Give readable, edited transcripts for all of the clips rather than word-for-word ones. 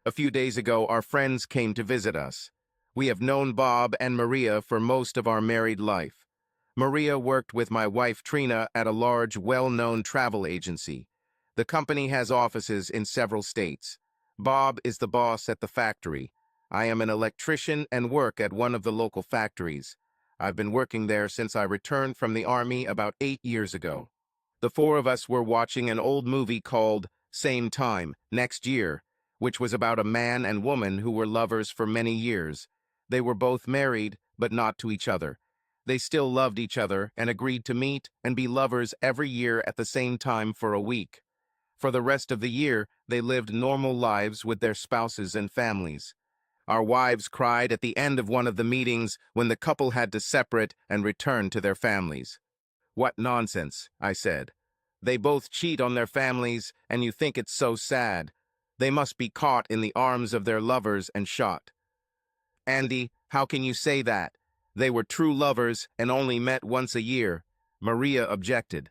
A few days ago, our friends came to visit us. We have known Bob and Maria for most of our married life. Maria worked with my wife Trina at a large, well-known travel agency. The company has offices in several states. Bob is the boss at the factory. I am an electrician and work at one of the local factories. I've been working there since I returned from the army about 8 years ago. The four of us were watching an old movie called Same Time, Next Year, which was about a man and woman who were lovers for many years. They were both married, but not to each other. They still loved each other and agreed to meet and be lovers every year at the same time for a week. For the rest of the year, they lived normal lives with their spouses and families. Our wives cried at the end of one of the meetings when the couple had to separate and return to their families. "What nonsense," I said. "They both cheat on their families, and you think it's so sad. They must be caught in the arms of their lovers and shot." "Andy, how can you say that? They were true lovers and only met once a year," Maria objected.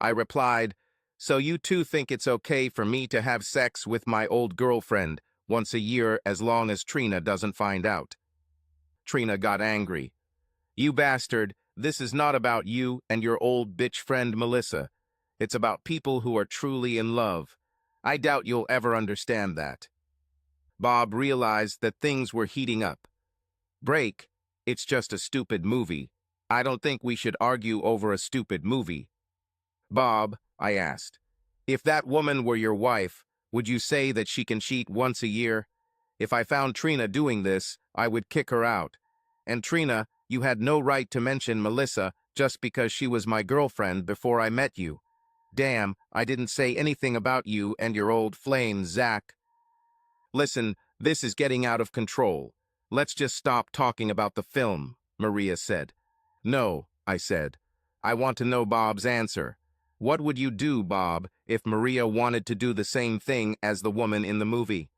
I replied, "So you two think it's okay for me to have sex with my old girlfriend once a year as long as Trina doesn't find out?" Trina got angry. "You bastard, this is not about you and your old bitch friend Melissa. It's about people who are truly in love. I doubt you'll ever understand that." Bob realized that things were heating up. "Break, it's just a stupid movie. I don't think we should argue over a stupid movie." "Bob," I asked, "if that woman were your wife, would you say that she can cheat once a year? If I found Trina doing this, I would kick her out. And Trina, you had no right to mention Melissa just because she was my girlfriend before I met you. Damn, I didn't say anything about you and your old flame, Zach." "Listen, this is getting out of control. Let's just stop talking about the film," Maria said. "No," I said. "I want to know Bob's answer. What would you do, Bob, if Maria wanted to do the same thing as the woman in the movie?"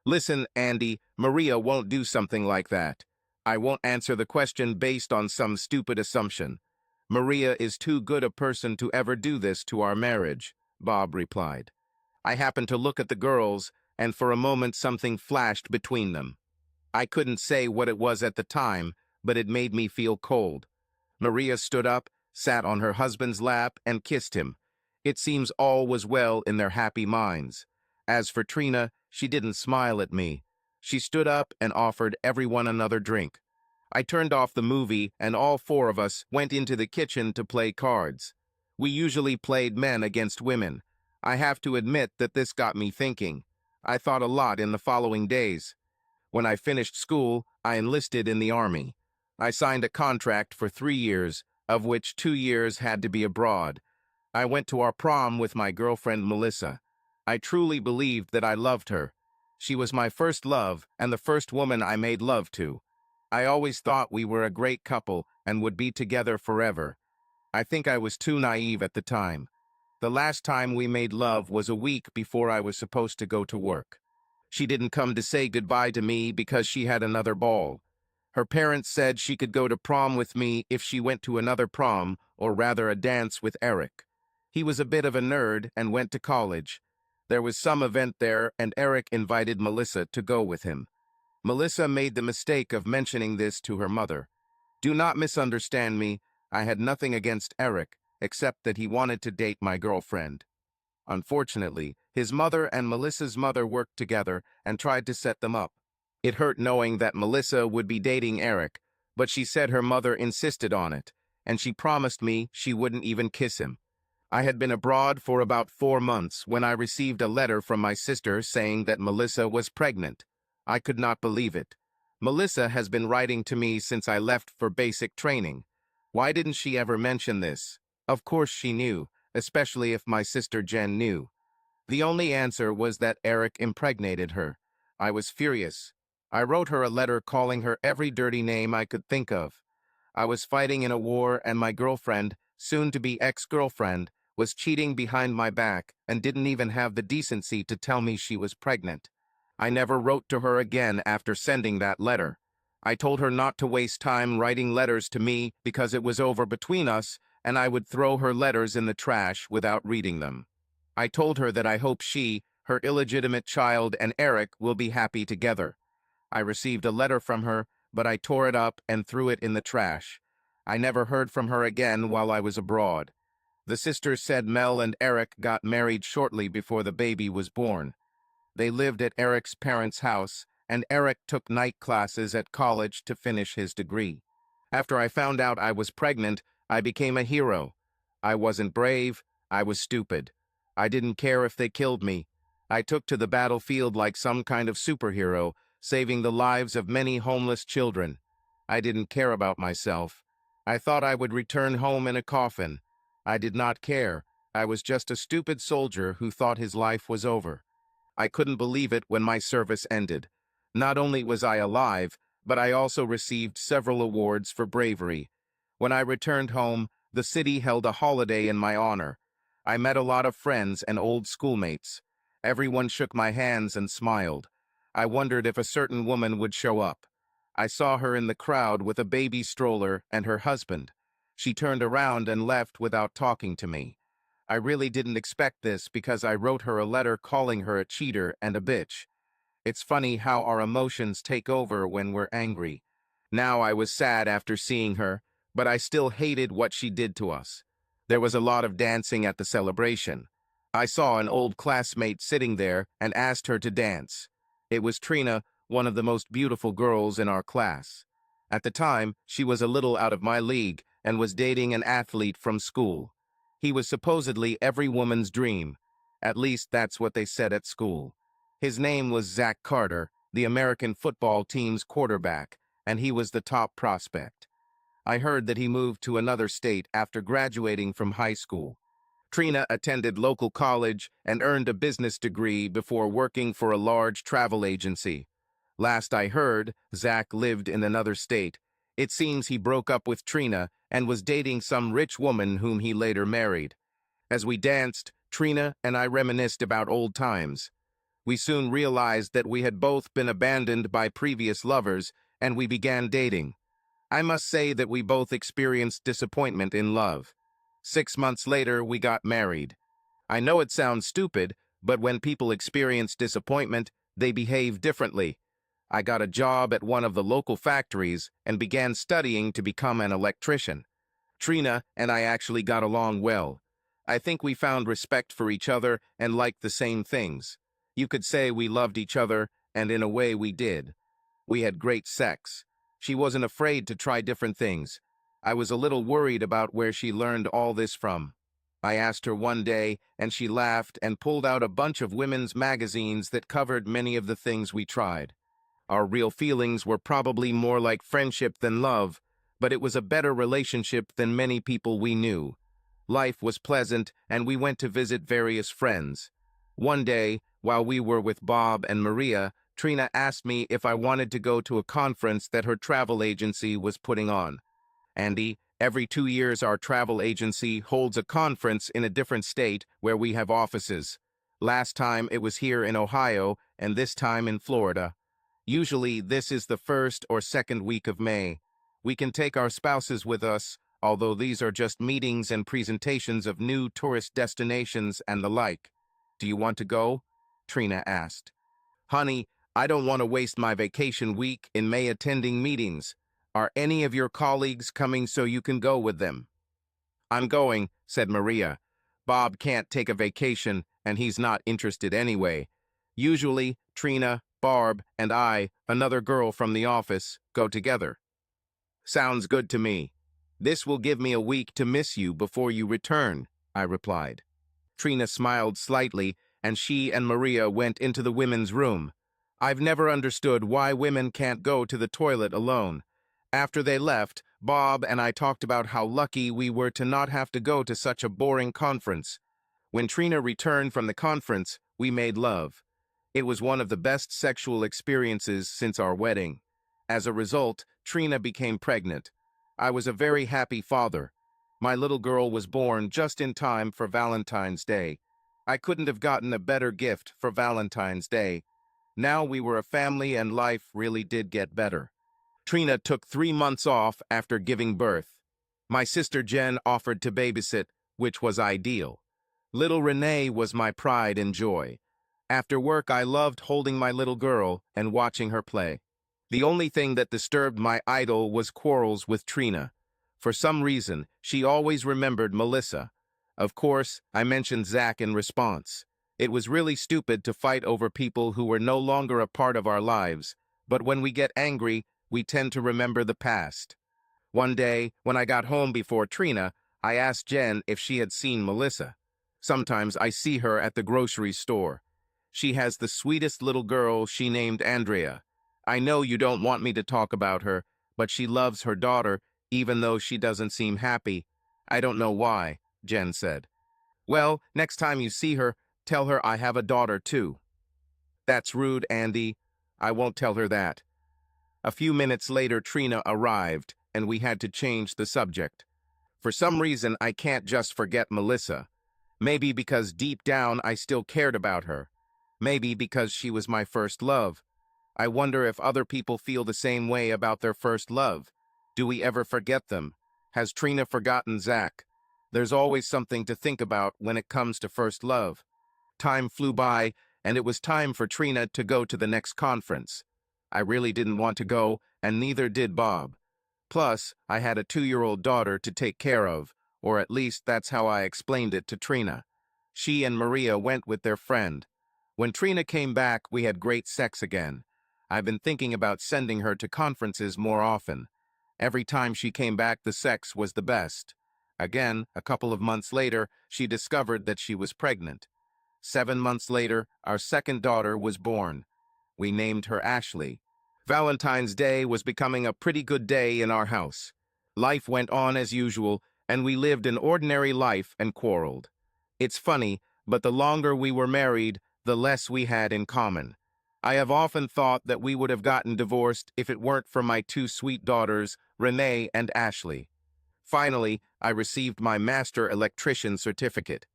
"Listen, Andy, Maria won't do something like that. I won't answer the question based on some stupid assumption. Maria is too good a person to ever do this to our marriage," Bob replied. I happened to look at the girls, and for a moment something flashed between them. I couldn't say what it was at the time, but it made me feel cold. Maria stood up, sat on her husband's lap, and kissed him. It seems all was well in their happy minds. As for Trina, she didn't smile at me. She stood up and offered everyone another drink. I turned off the movie, and all four of us went into the kitchen to play cards. We usually played men against women. I have to admit that this got me thinking. I thought a lot in the following days. When I finished school, I enlisted in the Army. I signed a contract for 3 years, of which 2 years had to be abroad. I went to our prom with my girlfriend Melissa. I truly believed that I loved her. She was my first love and the first woman I made love to. I always thought we were a great couple and would be together forever. I think I was too naive at the time. The last time we made love was a week before I was supposed to go to work. She didn't come to say goodbye to me because she had another ball. Her parents said she could go to prom with me if she went to another prom, or rather a dance with Eric. He was a bit of a nerd and went to college. There was some event there, and Eric invited Melissa to go with him. Melissa made the mistake of mentioning this to her mother. Do not misunderstand me. I had nothing against Eric, except that he wanted to date my girlfriend. Unfortunately, his mother and Melissa's mother worked together and tried to set them up. It hurt knowing that Melissa would be dating Eric, but she said her mother insisted on it, and she promised me she wouldn't even kiss him. I had been abroad for about 4 months when I received a letter from my sister saying that Melissa was pregnant. I could not believe it. Melissa has been writing to me since I left for basic training. Why didn't she ever mention this? Of course she knew, especially if my sister Jen knew. The only answer was that Eric impregnated her. I was furious. I wrote her a letter calling her every dirty name I could think of. I was fighting in a war, and my girlfriend, soon-to-be ex-girlfriend, was cheating behind my back and didn't even have the decency to tell me she was pregnant. I never wrote to her again after sending that letter. I told her not to waste time writing letters to me because it was over between us, and I would throw her letters in the trash without reading them. I told her that I hope she, Her illegitimate child and Eric will be happy together. I received a letter from her, but I tore it up and threw it in the trash. I never heard from her again while I was abroad. The sisters said Mel and Eric got married shortly before the baby was born. They lived at Eric's parents' house, and Eric took night classes at college to finish his degree. After I found out I was pregnant, I became a hero. I wasn't brave, I was stupid. I didn't care if they killed me. I took to the battlefield like some kind of superhero, saving the lives of many homeless children. I didn't care about myself. I thought I would return home in a coffin. I did not care. I was just a stupid soldier who thought his life was over. I couldn't believe it when my service ended. Not only was I alive, but I also received several awards for bravery. When I returned home, the city held a holiday in my honor. I met a lot of friends and old schoolmates. Everyone shook my hands and smiled. I wondered if a certain woman would show up. I saw her in the crowd with a baby stroller and her husband. She turned around and left without talking to me. I really didn't expect this because I wrote her a letter calling her a cheater and a bitch. It's funny how our emotions take over when we're angry. Now I was sad after seeing her, but I still hated what she did to us. There was a lot of dancing at the celebration. I saw an old classmate sitting there and asked her to dance. It was Trina, one of the most beautiful girls in our class. At the time, she was a little out of my league and was dating an athlete from school. He was supposedly every woman's dream. At least that's what they said at school. His name was Zach Carter, the American football team's quarterback, and he was the top prospect. I heard that he moved to another state after graduating from high school. Trina attended local college and earned a business degree before working for a large travel agency. Last I heard, Zach lived in another state. It seems he broke up with Trina and was dating some rich woman whom he later married. As we danced, Trina and I reminisced about old times. We soon realized that we had both been abandoned by previous lovers, and we began dating. I must say that we both experienced disappointment in love. 6 months later, we got married. I know it sounds stupid, but when people experience disappointment, they behave differently. I got a job at one of the local factories and began studying to become an electrician. Trina and I actually got along well. I think we found respect for each other and liked the same things. You could say we loved each other, and in a way we did. We had great sex. She wasn't afraid to try different things. I was a little worried about where she learned all this from. I asked her one day, and she laughed and pulled out a bunch of women's magazines that covered many of the things we tried. Our real feelings were probably more like friendship than love, but it was a better relationship than many people we knew. Life was pleasant, and we went to visit various friends. One day, while we were with Bob and Maria, Trina asked me if I wanted to go to a conference that her travel agency was putting on. Andy, every 2 years our travel agency holds a conference in a different state where we have offices. Last time it was here in Ohio, and this time in Florida. Usually this is the first or second week of May. We can take our spouses with us, although these are just meetings and presentations of new tourist destinations and the like. Do you want to go? Trina asked. Honey, I don't want to waste my vacation week in May attending meetings. Are any of your colleagues coming so you can go with them? I'm going, said Maria. Bob can't take a vacation, and he's not interested anyway. Usually, Trina, Barb, and I, another girl from the office, go together. Sounds good to me. This will give me a week to miss you before you return, I replied. Trina smiled slightly, and she and Maria went into the women's room. I've never understood why women can't go to the toilet alone. After they left, Bob and I talked about how lucky we were to not have to go to such a boring conference. When Trina returned from the conference, we made love. It was one of the best sexual experiences since our wedding. As a result, Trina became pregnant. I was a very happy father. My little girl was born just in time for Valentine's Day. I couldn't have gotten a better gift for Valentine's Day. Now we were a family and life really did get better. Trina took 3 months off after giving birth. My sister Jen offered to babysit, which was ideal. Little Renee was my pride and joy. After work, I loved holding my little girl and watching her play. The only thing that disturbed my idol was quarrels with Trina. For some reason, she always remembered Melissa. Of course, I mentioned Zach in response. It was really stupid to fight over people who were no longer a part of our lives, but when we get angry, we tend to remember the past. One day, when I got home before Trina, I asked Jen if she had seen Melissa. Sometimes I see her at the grocery store. She has the sweetest little girl she named Andrea. I know you don't want me to talk about her, but she loves her daughter, even though she doesn't seem happy. I don't know why, Jen said. Well, next time you see her, tell her I have a daughter too. That's rude, Andy. I won't tell her that. A few minutes later, Trina arrived, and we had to change the subject. For some reason, I can't just forget Melissa. Maybe because deep down I still cared about her. Maybe because she was my first love. I wonder if other people feel the same way about their first love. Do we ever forget them? Has Trina forgotten Zach? There's always something to think about when it comes to first love. Time flew by, and it was time for Trina to go to the next conference. I really didn't want to go, and neither did Bob. Plus, I had a 2-year-old daughter to take care of, or at least that's how I explained it to Trina. She and Maria went with their friend. When Trina came back, we had great sex again. I've been thinking about sending her to conferences more often. Every time she came back, the sex was the best. Again, a couple of months later, she discovered that she was pregnant. 7 months later, our second daughter was born. We named her Ashley. Valentine's Day was becoming a pretty good day in our house. Life went on as usual, and we lived an ordinary life and quarreled. It's funny, but the longer we were married, the less we had in common. I have often thought that we would have gotten divorced if it weren't for my 2 sweet daughters, Renee and Ashley. Finally, I received my master electrician certificate.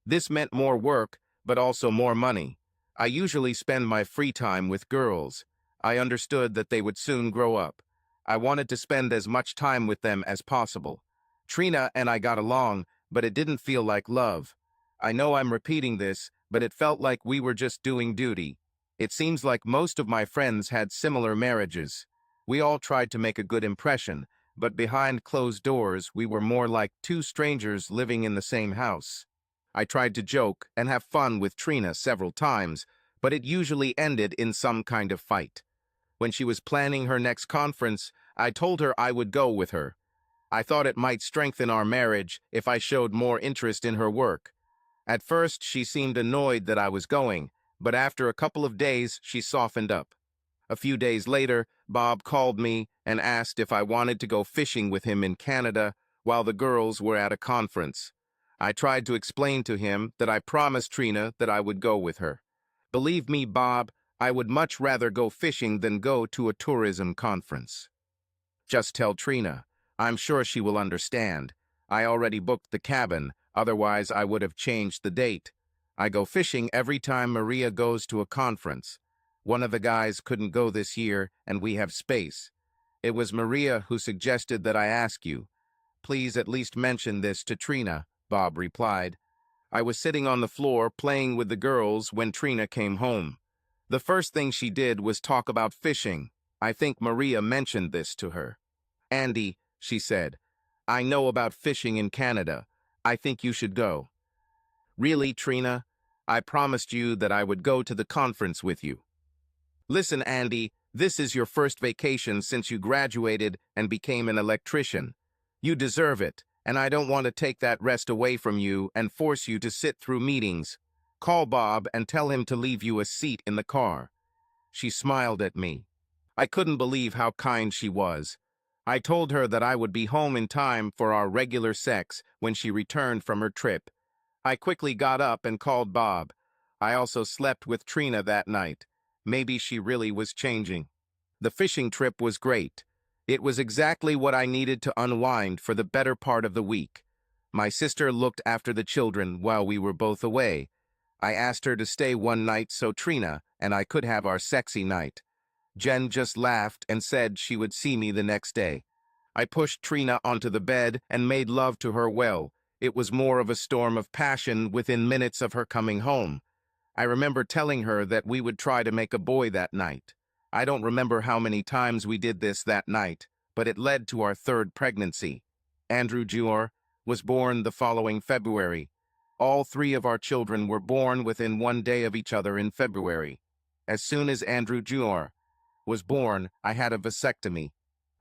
This meant more work, but also more money. I usually spend my free time with girls. I understood that they would soon grow up. I wanted to spend as much time with them as possible. Trina and I got along, but it didn't feel like love. I know I'm repeating this, but it felt like we were just doing duty. It seems like most of my friends had similar marriages. We all tried to make a good impression, but behind closed doors, we were more like 2 strangers living in the same house. I tried to joke and have fun with Trina several times, but it usually ended in some kind of fight. When she was planning her next conference, I told her I would go with her. I thought it might strengthen our marriage if I showed more interest in her work. At first, she seemed annoyed that I was going, but after a couple of days, she softened up. A few days later, Bob called me and asked if I wanted to go fishing with him in Canada while the girls were at a conference. I tried to explain to him that I promised Trina that I would go with her. Believe me, Bob, I would much rather go fishing than go to a tourism conference. Just tell Trina. I'm sure she will understand. I already booked the cabin, otherwise I would have changed the date. I go fishing every time Maria goes to a conference. One of the guys couldn't go this year, and we have space. It was Maria who suggested that I ask you. Please at least mention this to Trina, Bob replied. I was sitting on the floor playing with the girls when Trina came home. The first thing she did was talk about fishing. I think Maria mentioned this to her. Andy, she said, I know about fishing in Canada. I think you should go. Really, Trina? I promised you that I would go to the conference with you. Listen, Andy, this is your first vacation since you graduated and became an electrician. You deserve it, and I don't want to take that rest away from you and force you to sit through meetings. Call Bob and tell him to leave you a seat in the car. She smiled at me. I couldn't believe how kind she was. I told her that I would be home in time for our regular sex when she returned from her trip. I quickly got up and called Bob. I also slept with Trina that night. Maybe she really was changing. The fishing trip was great. It was exactly what I needed to unwind for the better part of the week. My sister looked after the children while we were both away. I asked her to stay one night so Trina and I could have our sexy night. Jen just laughed and said she would see me the next day. I pushed Trina onto the bed and made love to her well. It was more of a storm of passion within minutes of her coming home. I remember telling her that we would try to make a boy that night. I don't remember how many times we did this that night, but it led to our third pregnancy. Andrew Jr. was born the following February. All three of our children were born within one day of each other in February. As soon as Andrew Jr. was born, I had a vasectomy.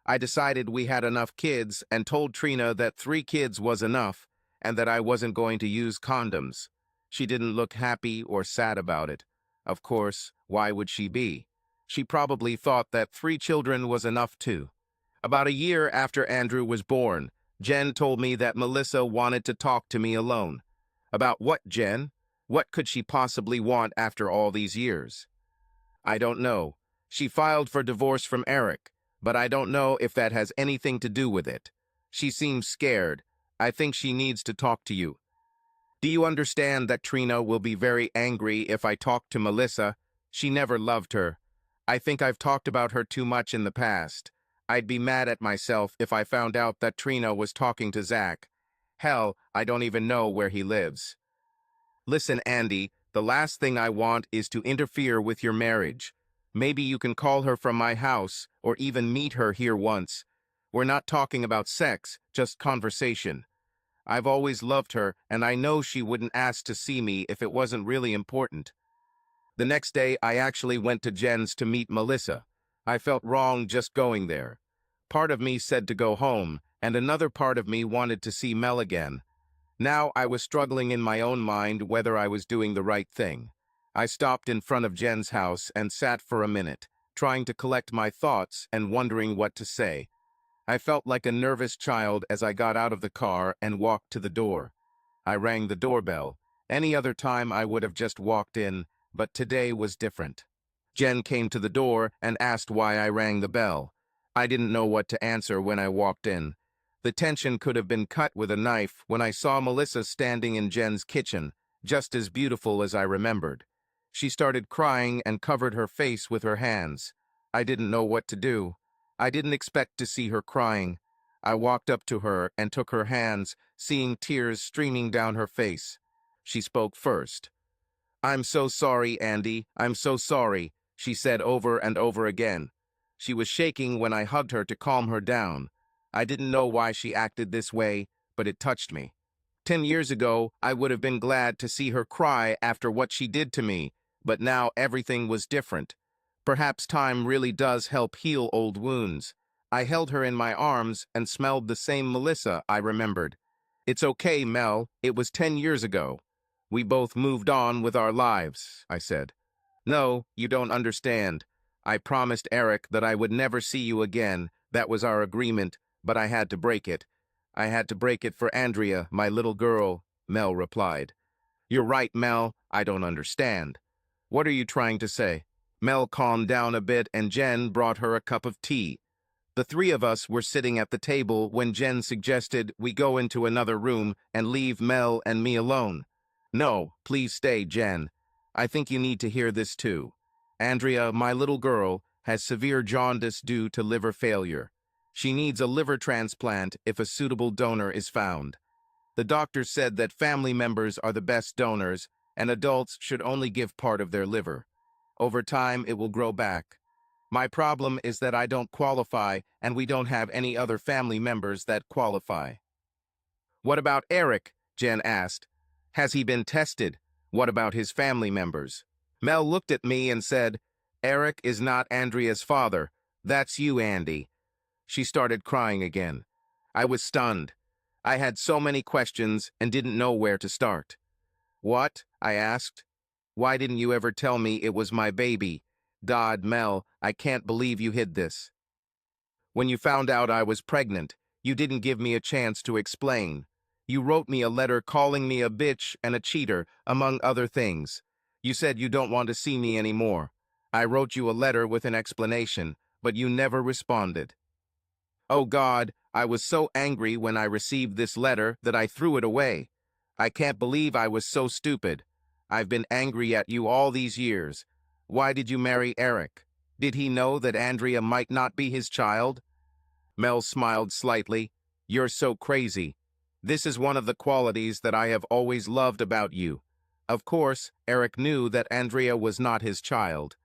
I decided we had enough kids and told Trina that 3 kids was enough and that I wasn't going to use condoms. She didn't look happy or sad about it. Of course, why would she be? She probably thought that 3 children was enough too. About a year after Andrew was born, Jen told me that Melissa wanted to talk to me alone. About what, Jen? What could she possibly want after all these years? I don't know. She filed for divorce from Eric, but I don't know if that has anything to do with it. She seems scared. I think she needs to talk to you. Do you understand that Trina will be very angry if I talk to Melissa? She never loved her. I think I've talked about her too much in the past. I'd be mad at myself if I found out that Trina was talking to Zach. Hell, I don't even know where he lives. Listen, Andy, the last thing I want is to interfere with your marriage. Maybe you can call her from my house or even meet her here once. We're not talking about sex, just conversation. I've always loved her, and I know she wouldn't ask to see me if it wasn't really important. The next day, I actually went to Jen's to meet Melissa. I felt wrong just going there. Part of me said to go home, and another part of me wanted to see Mel again. Now I was struggling in my own mind whether I was doing the right thing. I stopped in front of Jen's house and sat for a minute, trying to collect my thoughts and wondering what to say. I felt like a nervous child as I got out of the car and walked to the door. I rang the doorbell. Any other time I would have just walked in, but today was different. Jen came to the door and asked why I rang the bell. I didn't know what to answer when I walked in. The tension could have been cut with a knife when I saw Melissa standing in Jen's kitchen, just as beautiful as I remembered. She started crying and covered her face with her hands. I didn't know what to do. I didn't expect to see her crying. I walked up to her and took her hands, seeing tears streaming down her face. She spoke first. "I'm so sorry, Andy. I'm so sorry," she said over and over again. She was shaking when I hugged her to calm her down. I didn't know why she acted this way, but it touched me. 10 years ago, I would have been glad to see her cry after what she did to me, but now everything was different. Perhaps time really does help heal old wounds. I held her in my arms and smelled the same Melissa I remembered. "It's okay, Mel. It was 10 years ago. We both moved on with our lives," I said. "No, you don't understand. I promised Eric that I would never see you again. That was our agreement, but I had to break it. I had to break it for Andrea, my little girl," Mel replied. "You're right, Mel. I don't understand. What are you trying to say?" Mel calmed down a bit and Jen brought her a cup of tea. The 3 of us were sitting at the table when Jen suggested we go into another room and leave Mel and me alone. "No, please stay, Jen. I think you need to hear this too. Andrea, my little girl, has severe jaundice due to liver failure. She needs a liver transplant if a suitable donor is found. The doctor said that family members are the best donors, and adults should only give part of their liver. Over time, it will grow back. My problem is that I don't qualify, and we don't have any other family members that qualify." "What about Eric?" Jen asked. "Has he been tested? What about his family members?" Mel looked at me and said, "Eric is not Andrea's father. That's you, Andy." She started crying again. I was stunned. I had so many questions and didn't know where to start. "What?" I asked. "Why didn't you ever tell me it was my baby? God, Mel, I can't believe you hid this. When you found out I was pregnant, you didn't give me a chance to explain. You wrote me a letter calling me a bitch and a cheater, among other things. You said you don't want to see me anymore. I wrote you a letter with an explanation, but you never responded. Oh God, I was so angry when I received this letter that I threw it away. I can't believe I was so stupid. I've been angry at you all these years. Why did you marry Eric? Did he know that Andrea might not be his child?" Mel smiled slightly. "You're so crazy. This is one of the qualities that I have always loved about you. Of course, Eric knew that Andrea was not his child.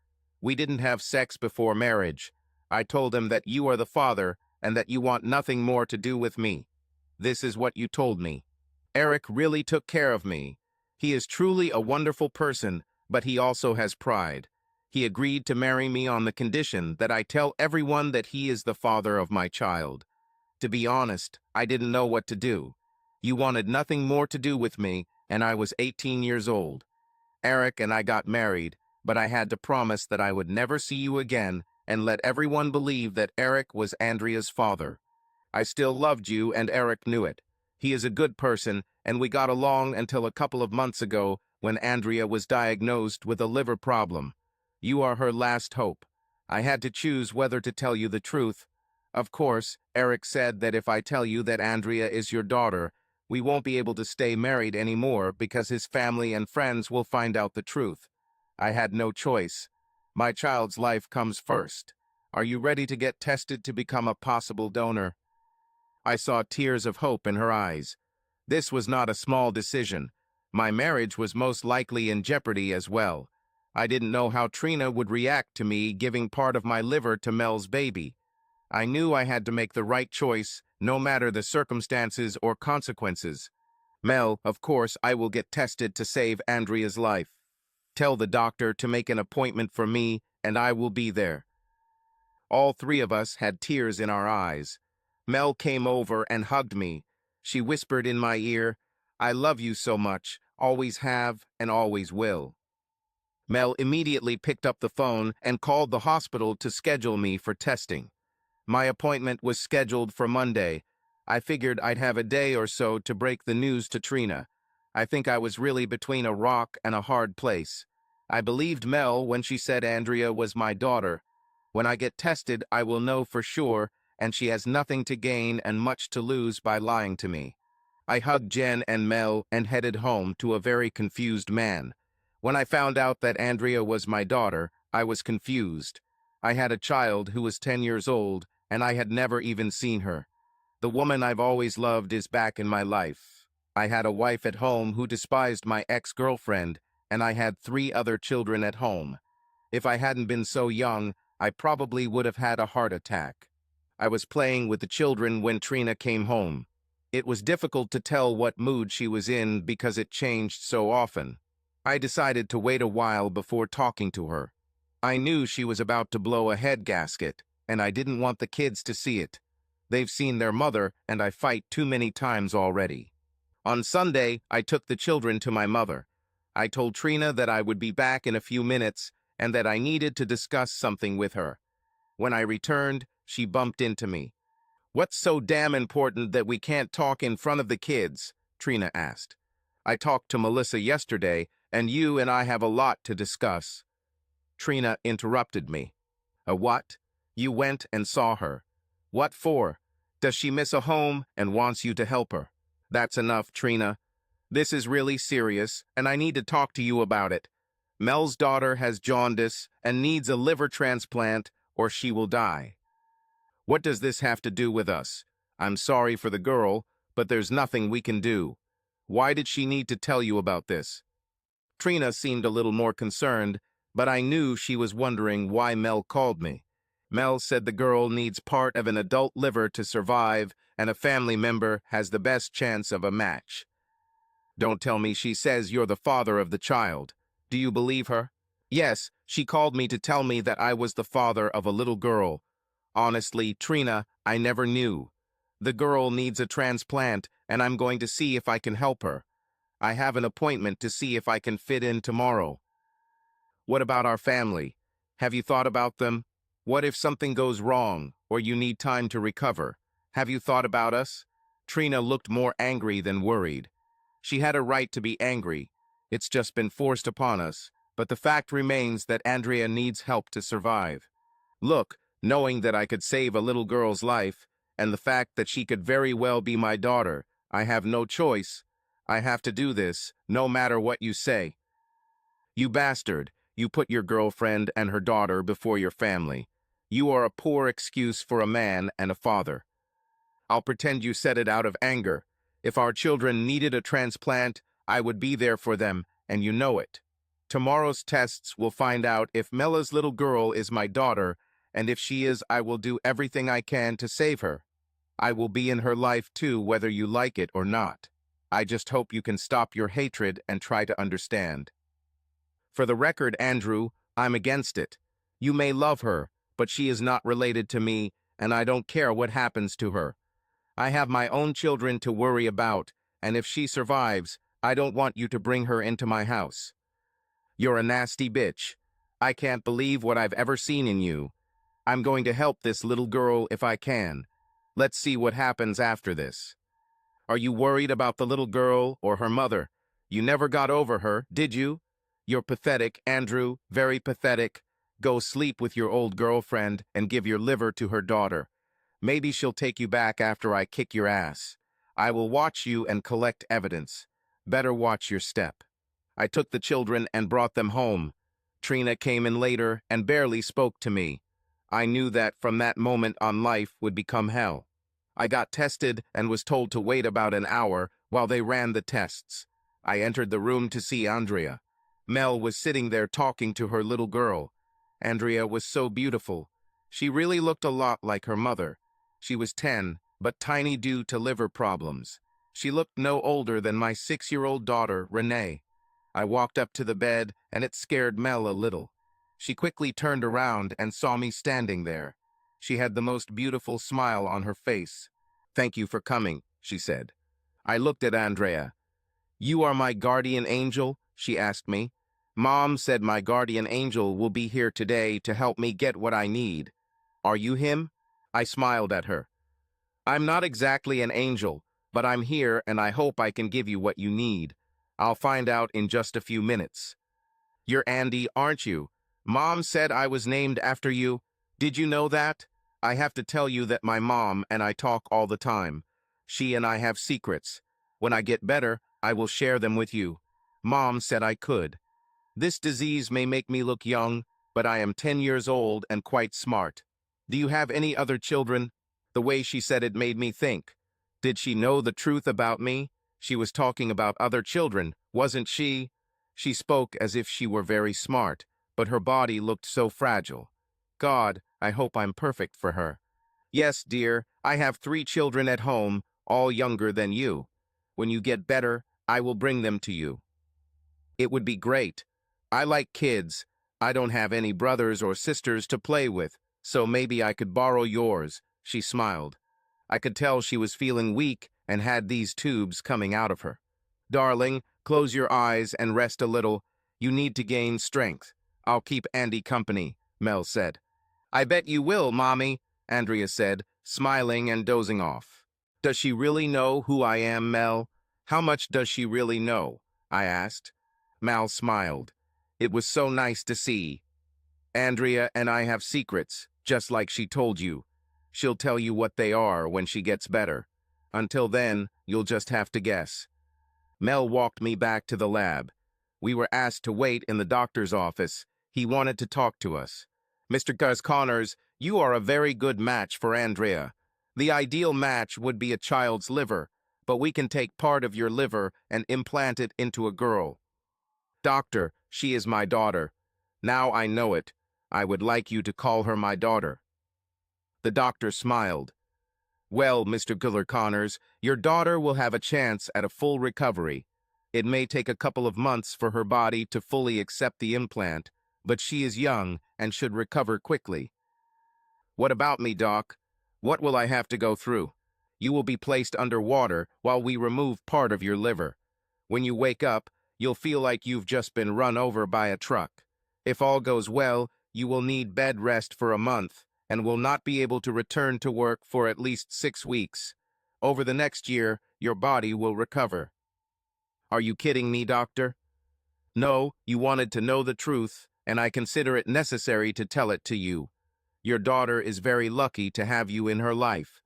We didn't have sex before marriage. I told him that you are the father and that you want nothing more to do with me. This is what you told me. Eric really took care of me. He is truly a wonderful person, but he also has pride. He agreed to marry me on the condition that I tell everyone that he is the father of my child. To be honest, I didn't know what to do. You wanted nothing more to do with me, and I was 18 years old. Eric and I got married, but I had to promise that I would never see you again and let everyone believe that Eric was Andrea's father. I still loved you, and Eric knew it. He is a good person, and we got along until a couple of months ago when Andrea was diagnosed with a liver problem. You are her last hope. I had to choose whether to tell you the truth. Of course, Eric said that if I tell you that Andrea is your daughter, we won't be able to stay married anymore because his family and friends will find out the truth. I had no choice. My child's life comes first. Are you ready to get tested to become a possible donor? I saw tears of hope in her eyes. This was not a small decision. My marriage was most likely in jeopardy as well. I didn't know how Trina would react to me giving part of my liver to Mel's baby. I knew I had to make the right choice, no matter the circumstances or consequences. Mel, of course, I will get tested to save Andrea's life. Tell the doctor to make an appointment for me, and I will be there. All three of us had tears in our eyes. Mel came over and hugged me. She whispered in my ear, "I love you so much, always have and always will." Mel immediately picked up the phone and called the hospital to schedule me for testing. My appointment was scheduled for Monday. I figured I'd have a day or so to break the news to Trina. I think I was really between a rock and a hard place. I believed Mel when she said Andrea was my daughter. When I get tested, I will know for sure, and she has nothing to gain and much to lose by lying to me. I hugged Jen and Mel and headed home to a very confused man. When I found out that Andrea was my daughter, I was confused. I had a child who was 10 years old, and I had never even seen her. The woman I've always loved is back in my life. I had a wife at home who despised my ex-girlfriend, and I had 3 other children at home. If I hadn't been so young, I probably would have had a heart attack. I was playing with the children when Trina came home. It was difficult to tell what mood she was in because it changed so often. I decided to wait a while before talking to her. I knew she was about to blow a head gasket, and I didn't want the kids to see it. They've seen their mother, and I fight too many times already. On Sunday, I took the children to my mother. I told Trina that I would be back in a few minutes and that I needed to discuss something with her. When I returned, she bumped into me. "What's so damn important that we can't talk in front of the kids?" Trina asked. "I talked to Melissa yesterday, and you and I have a lot to discuss." Trina interrupted me. "A what? You went and saw her. What for? Does she miss a home and wants you to help her?" "That's enough, Trina. This is really serious, and I need to talk to you about it. Mel's daughter has jaundice and needs a liver transplant, or she will die. What does this have to do with us? I'm sorry for the girl, but there's nothing we can do. Why did she need to tell you about this?" Trina seemed a little more concerned, but I knew she was wondering why Mel called me. Mel said the girl needs part of an adult liver to survive, and a family member has the best chance of a match. Don't tell me she says you're the father of the child. Do you believe her? Yes, she called me to tell me that I was the father of a little girl. Honestly, Trina, I never knew. The girl needs a transplant, and I'm going to see if I can help her. I have an appointment to see if I can fit in tomorrow. What about our family? Have you thought about them? What if something goes wrong, or you need time to recover? Have you thought about us? Trina looked more angry than worried. She had a right to be angry. It's just been forced upon us, but the fact remains that Andrea needs help to survive. Look, knowing that I could save a little girl's life, and the fact that she could very well be my daughter, I have no choice. I have to do this, no matter what you say. You bastard, you put your girlfriend and her daughter before your family. You are a poor excuse for a man and a father. I'll pretend you said it out of anger. If our children needed a transplant, I would be there for them, and you know it. Tomorrow's tests will find out if Mella's little girl is my daughter, and if she is, I will do everything I can to save her. I will be in her life too, whether you like it or not. I just hope you can stop your hatred and try to understand. For the record, Andrew, I'm against it. You may love her, but she is not related to me, and I don't care what happens to her. I have my own children to worry about, and if she survives, I don't want you to bring her into my house. You're a nasty bitch. I can't believe what I've ever seen in you. I'm going to help this little girl if I can. Let's see what happens after this. Are you worried about the little girl or her mother? You never got over her, did you? You're pathetic, Andrew, very pathetic. Go sleep with your old girlfriend and give your liver to her daughter. Maybe she'll take you back after I kick your ass. I will watch you and collect evidence. Better watch your step. I took the children and brought them home. Trina came in later and barely spoke to me. I knew that from that moment on life would become hell. I got tested and was told to wait about an hour while they ran the tests. I entered the room to see Andrea. Mel was sitting there talking to her little girl. Andrea was so beautiful. She really looked a lot like her mother. She was 10, but tiny due to liver problems. She looked no older than my 6-year-old daughter, Renee. I walked up to the bed, and it scared Mel a little. She quickly turned around and saw me standing there. She had the most beautiful smile on her face. "Thank you for coming," she said. I looked at Andrea. "You are my guardian angel?" she asked me. "Mom said my guardian angel will be here today to help me get what I need. Are you him?" I smiled at her. "I'm not exactly an angel, but I'm here and I hope I can give you what you need. I'll find out in just a few minutes." "You're Andy, aren't you? Mom said I was named after you. Did you know that? I have to tell you that my mom and I talk all the time. She and I have secrets. When I get better, I will share them with you. Mom said I could. This disease may make me look young, but I am 10 years old and quite smart. Do you have any other children?" The way she said it made me think. Did she know the truth about me? She was talking about other children, wasn't she? She spoke as if she were very smart, but her body looked so fragile. God, I hope I'm perfect for her. "Yes, dear, I have 3 children at home, all younger than you. When you get better, I will bring them to you. It would be great. I like kids. I don't have any brothers or sisters to play with, so maybe I could borrow yours." She smiled. I could tell she was feeling weak and had these tubes coming out of her. "Darling, close your eyes and rest a little. You need to gain strength. I'll keep Andy company," Mel said. "I bet you will, Mommy," Andrea said, smiling and dozing off. "Does she really know who I am, Mel? How much does she really know?" I asked. Mal smiled. "It was so nice to see. Andrea and I have secrets, just like she told you. She'll tell you what they are when she gets better. Until then, you'll just have to guess." Mel walked me back to the lab. We were asked to wait in the doctor's office. He wanted to talk to us. "Mr. Connors, you are a very good match for Andrea. The ideal match would be a child's liver, but we can take part of your liver and implant it into a girl." "Doctor, she is my daughter. Now I know it. I would like you to call her my daughter." The doctor smiled. "Well, Mr. Connors, your daughter will have a chance at a full recovery. It may take a couple of months for her body to fully accept the implant, but she is young and should recover quickly." "What about me, Doc? What will I have to go through?" "You will be placed underwater while we remove part of your liver. When you wake up, you'll feel like you've just been run over by a truck. If all goes well, you will need bed rest for a month and will not be able to return to work for at least 6 weeks. Over the next year, your body will recover." "Are you kidding me, doctor?" "No, you wanted to know the truth, and I consider it necessary to tell it to you. Your daughter is very lucky to have you in her life.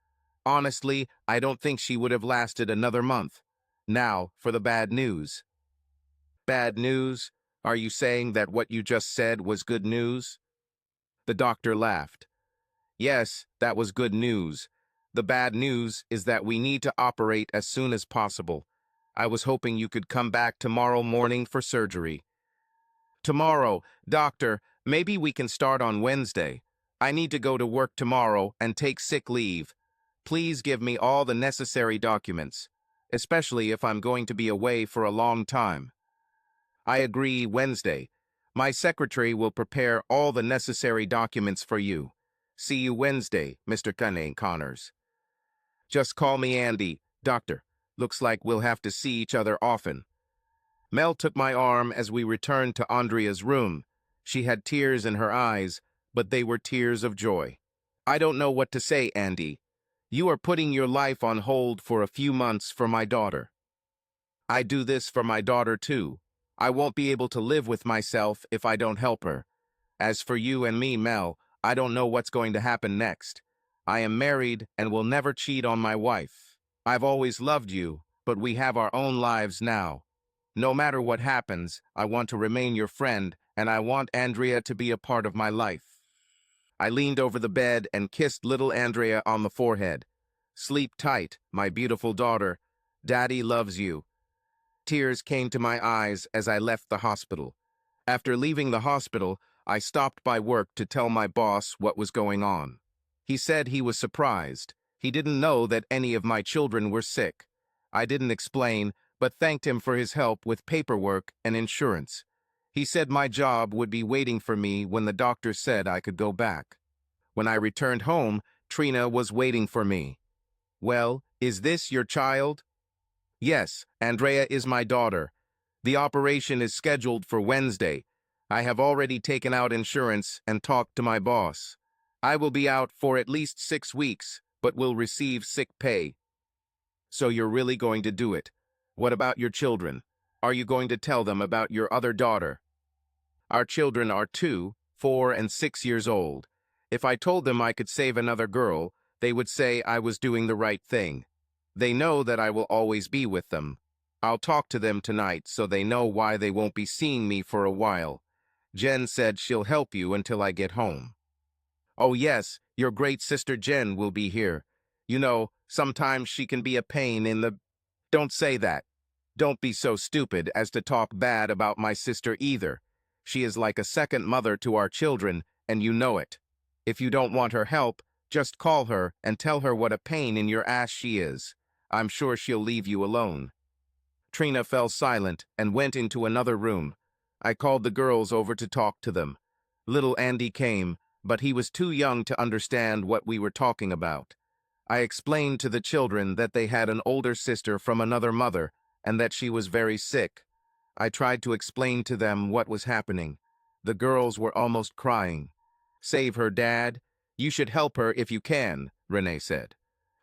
Honestly, I don't think she would have lasted another month. Now, for the bad news." "Bad news? Are you saying that what you just said was good news?" The doctor laughed. "Yes, that was good news. The bad news is that we need to operate as soon as possible. I was hoping you could come back tomorrow morning for surgery. Tomorrow, doctor, maybe we can start on Wednesday. I need to go to work tomorrow and take sick leave. Please give me all the necessary documents, especially if I'm going to be away for a long time. I agree, Wednesday. My secretary will prepare all the necessary documents for you. See you Wednesday, Mr. Connors. Just call me Andy, doctor. Looks like we'll have to see each other often. Mel took my arm as we returned to Andrea's room. She had tears in her eyes, but they were tears of joy. I don't know what to say, Andy. You are putting your life on hold for a few months for my daughter. I do this for my daughter, too. I won't be able to live with myself if I don't help her. As for you and me, Mel, I don't know what's going to happen next. I am married and will never cheat on my wife. I've always loved you, but we have our own lives now. No matter what happens, I want to remain your friend, and I want Andrea to be a part of my life. I leaned over the bed and kissed little Andrea on the forehead. Sleep tight, my beautiful daughter. Daddy loves you. Tears came to my eyes as I left the hospital. After leaving the hospital, I stopped by work to tell my boss what was going on. He said he was surprised. He didn't know that any of my children were sick. I didn't explain, but thanked him for his help with paperwork and insurance. He said my job would be waiting for me when the doctor said I could go back. When I returned home, Trina was waiting for me. Well, is this your child? Yes, Andrea is my daughter. The operation is scheduled for Wednesday. I have already taken out insurance and talked to my boss. I will be out for at least 6 weeks, but will receive sick pay. So you're really going to do it. What about your children? Are you going to tell them about your other daughter? Our children are 2, 4, and 6 years old. If I told them I could save another girl, they would say I was doing the right thing. They know that I will always be with them. I'll talk to them tonight so they know why they won't be seeing me for a while. Jen said she'll help you until I get home. Oh yes, your great sister Jen will be here. You know, sometimes she can be a pain in the... Don't say that. Don't be so stupid as to talk bad about my sister either. She is like a second mother to our children, and you know it. If you don't want her help, just call her and tell her what a pain in your ass she is. I'm sure she'll leave you alone. Trina fell silent and went into another room. I called the girls over to talk to them. Little Andy came, but he was too young to understand what we were talking about. I explained to the children that they had an older sister from another mother and that she was very sick. I tried to explain to them what was happening. The girls were almost crying. Save her, Dad. You should help her if you can, Renee said.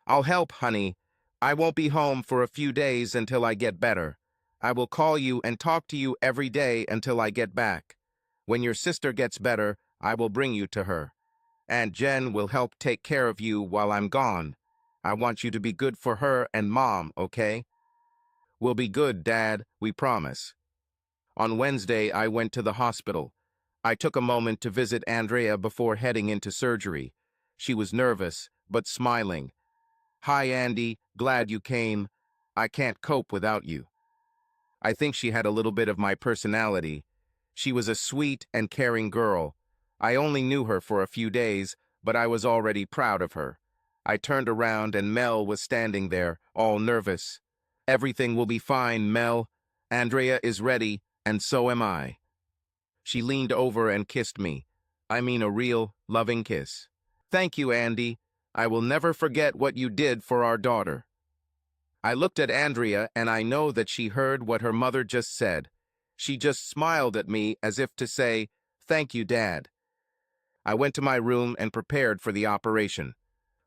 I'll help, honey. I won't be home for a few days until I get better. I will call you and talk to you every day until I get back. When your sister gets better, I will bring you to her. Aunt Jen will help take care of you while I'm gone. I want you to be good for her and Mom, okay? We'll be good, Dad, we promise. On Wednesday, I went to the hospital. I took a moment to visit Andrea before heading into surgery. She was nervous, but smiling. Hi, Andy. Glad you came. I can't cope without you. I think she had a little bit of my personality. She was a sweet and caring girl. I only knew her for a few days, but I was already proud of her. I turned around and Mel was standing there, all nervous. Everything will be fine, Mel. Andrea is ready, and so am I. She leaned over and kissed me. I mean a real, loving kiss. Thank you, Andy. I will never forget what you did for our daughter. I looked at Andrea and I know that she heard what her mother just said. She just smiled at me as if to say, "Thank you, Dad." I went to my room and prepared for the operation.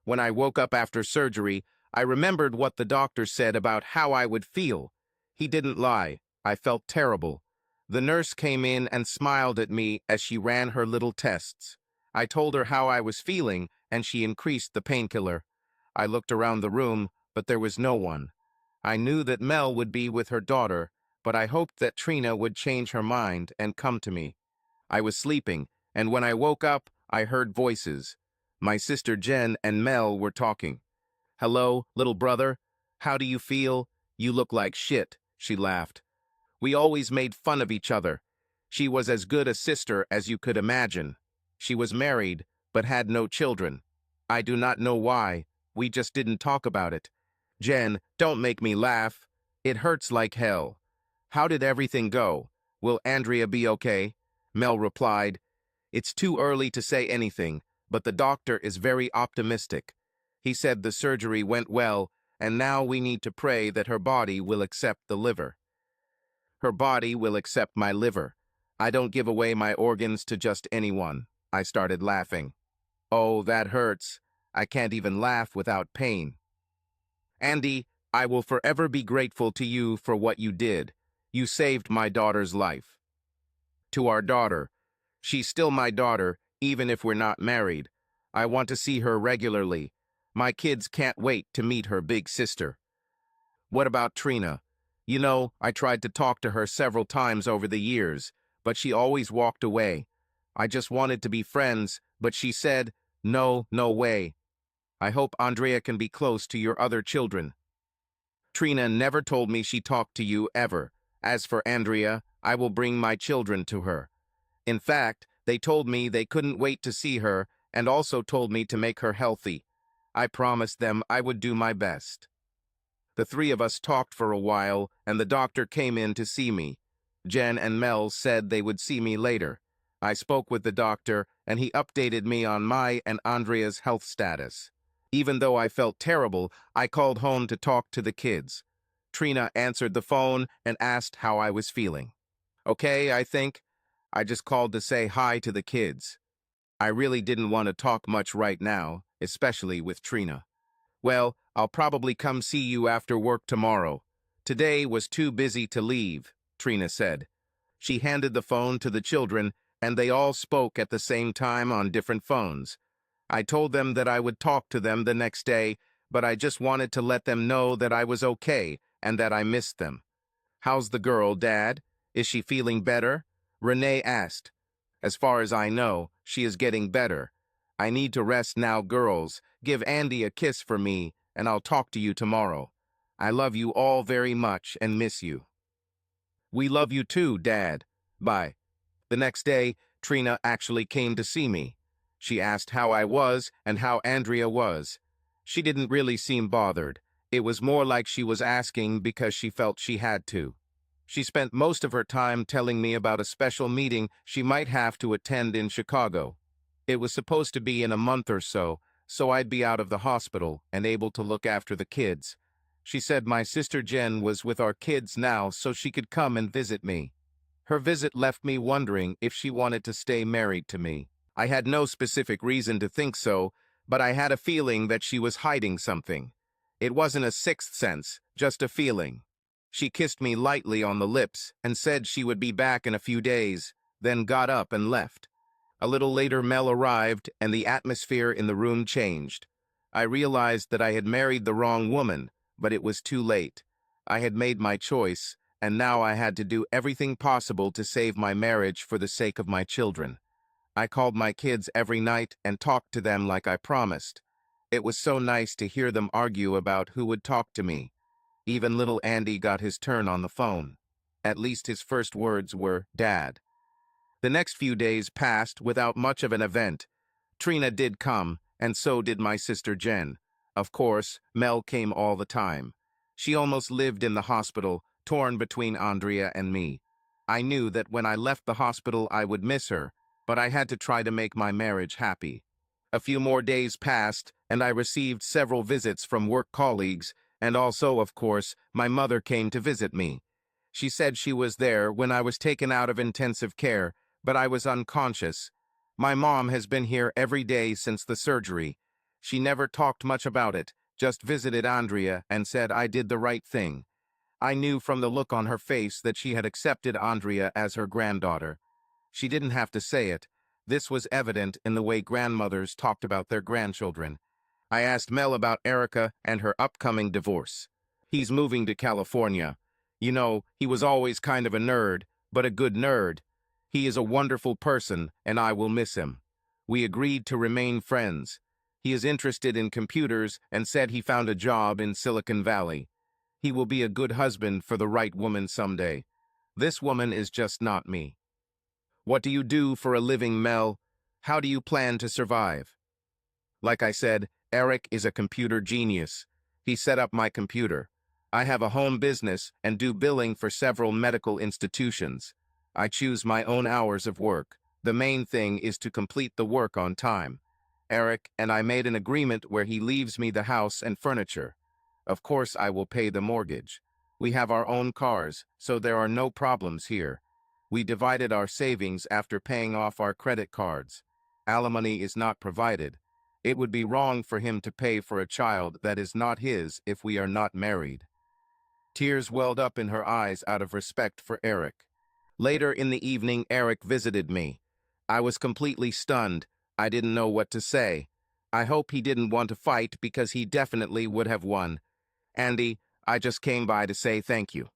When I woke up after surgery, I remembered what the doctor said about how I would feel. He didn't lie. I felt terrible. The nurse came in and smiled at me as she ran her little tests. I told her how I was feeling, and she increased the painkiller. I looked around the room, but there was no one. I knew that Mel would be with her daughter, but I hoped that Trina would change her mind and come to me. I was sleeping, and when I woke up, I heard voices. My sister Jen and Mel were talking. "Hello, little brother. How do you feel? You look like shit, she laughed. We always made fun of each other. She was as good a sister as you could imagine. She was married, but had no children. I do not know why. We just didn't talk about it. Jen, don't make me laugh. It hurts like hell. How did everything go? Will Andrea be okay? Mel replied, It's too early to say anything, but the doctor is very optimistic. He said the surgery went well, and now we need to pray that her body will accept the liver. Her body will accept my liver. I don't give away my organs to just anyone. I started laughing. Oh, that hurts. I can't even laugh without pain. Andy, I will forever be grateful to you for what you did. You saved my daughter's life. To our daughter. She's still my daughter, even if we're not married. I want to see her regularly. My kids can't wait to meet her big sister. What about Trina? You know, I tried to talk to her several times over the years, but she always walked away. I just wanted to be friends, but she said, No, no way. I hope Andrea can be close to your other children. Trina never told me she talked to you ever. As for Andrea, I will bring my children to her. In fact, they told me they couldn't wait to see her and also told me to make her healthy. I promised them I would do my best. The three of us talked for a while, and the doctor came in to see me. Jen and Mel said they would see me later. I spoke with the doctor, and he updated me on my and Andrea's health status. Even though I felt terrible, I called home to talk to the kids. Trina answered the phone and asked how I was feeling. Okay, I think. I just called to say hi to the kids. I really didn't want to talk much right now, especially with Trina. Well, I'll probably come see you after work tomorrow. Today was too busy to leave, Trina said. She handed the phone to the children, and they all spoke at the same time on different phones. I told them that I would talk to them the next day, but I just wanted to let them know that I was okay and that I missed them. How's the girl, Dad? Is she feeling better? Renee asked. As far as I know, she is getting better. I need to rest now, girls. Give Andy a kiss for me, and I'll talk to you tomorrow. I love you all very much and miss you. We love you too, Dad. Bye. The next day, Trina actually came to see me. She asked how I was and how Andrea was. She didn't really seem bothered. It was more like she was asking because she felt she had to. She spent most of her time telling me about a special meeting she might have to attend in Chicago. It was supposed to be in a month or so I'd be out of the hospital and able to look after the kids. She said my sister Jen was with our kids now so she could come and visit me. Her visit left me wondering if she wanted to stay married to me. I had no specific reason to think so, but I had a feeling that she was hiding something. It wasn't a sixth sense, just a feeling. She kissed me lightly on the lips and said she would be back in a few days, then got up and left. A little later, Mel arrived, and the atmosphere in the room changed. I realized that I had married the wrong woman, but it was too late. I had made my choice, and now I had to do everything possible to save my marriage for the sake of my children. I called my kids every night and talked to them like I promised. It was so nice to hear them argue about who would talk to me. Even little Andy got his turn on the phone. At least his first words were, Dad. The next few days passed without much of an event. Trina did come, and so did my sister Jen. Of course, Mel came all the time. She almost lived in the hospital, torn between Andrea and me. I knew that when I left the hospital I would miss her, but I had to try to make my marriage happy. A few more days passed, and I received several visits from work colleagues, and also, of course, my mother came to visit me. She said she was there when I was taken out of intensive care, but I was unconscious. My mom has been here every day since the surgery. She never talked much about it, just visited Andrea and said I did the right thing. I knew from the look on her face that she had accepted Andrea as her granddaughter. She didn't have to say it. This was evident in the way grandmothers talked about their grandchildren. I asked Mel about Erica and her upcoming divorce. He's moving to California. You know, he was always kind of a nerd, but a good nerd. He is a wonderful person, and I will miss him. We agreed to remain friends. He is interested in computers and said he found a job in Silicon Valley. He will be a good husband for the right woman someday. This woman is just not me. What do you do for a living, Mel? How do you plan to survive? Like I said, Eric is a computer genius. He set up my computer. I have a home business and do billing for several medical institutions. I choose my own hours of work. The main thing is to complete the work on time. Eric and I made an agreement where he leaves me the house and furniture. Of course, I will pay the mortgage. We have our own cars, so there are no problems here. We divided our savings after paying off our credit cards. Alimony is not provided. It would be wrong for him to pay for a child that is not his if we are not married. Tears welled up in her eyes out of respect for Eric. Later in the evening, Eric visited me. I was completely stunned. I didn't know what to say. I hope he didn't want to fight because he definitely would have won. Andy, I just came by to say thank you.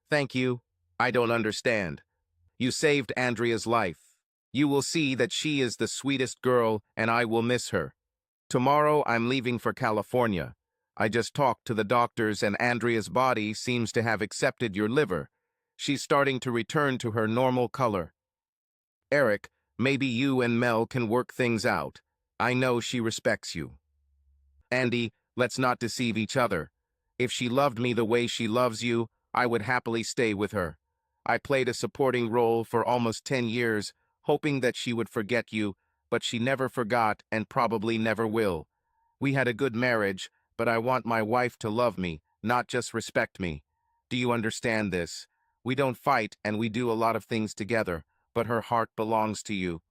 Thank you? I don't understand. You saved Andrea's life. You will see that she is the sweetest girl and I will miss her. Tomorrow I'm leaving for California. I just talked to the doctors and Andrea's body seems to have accepted your liver. She's starting to return to her normal color. Eric, maybe you and Mel can work things out. I know she respects you. Andy, let's not deceive each other. If she loved me the way she loves you, I would happily stay with her. I played a supporting role for almost 10 years, hoping that she would forget you, but she never forgot and probably never will. We had a good marriage, but I want my wife to love me, not just respect me. Do you understand this? We don't fight and we do a lot of things together, but her heart belongs to you.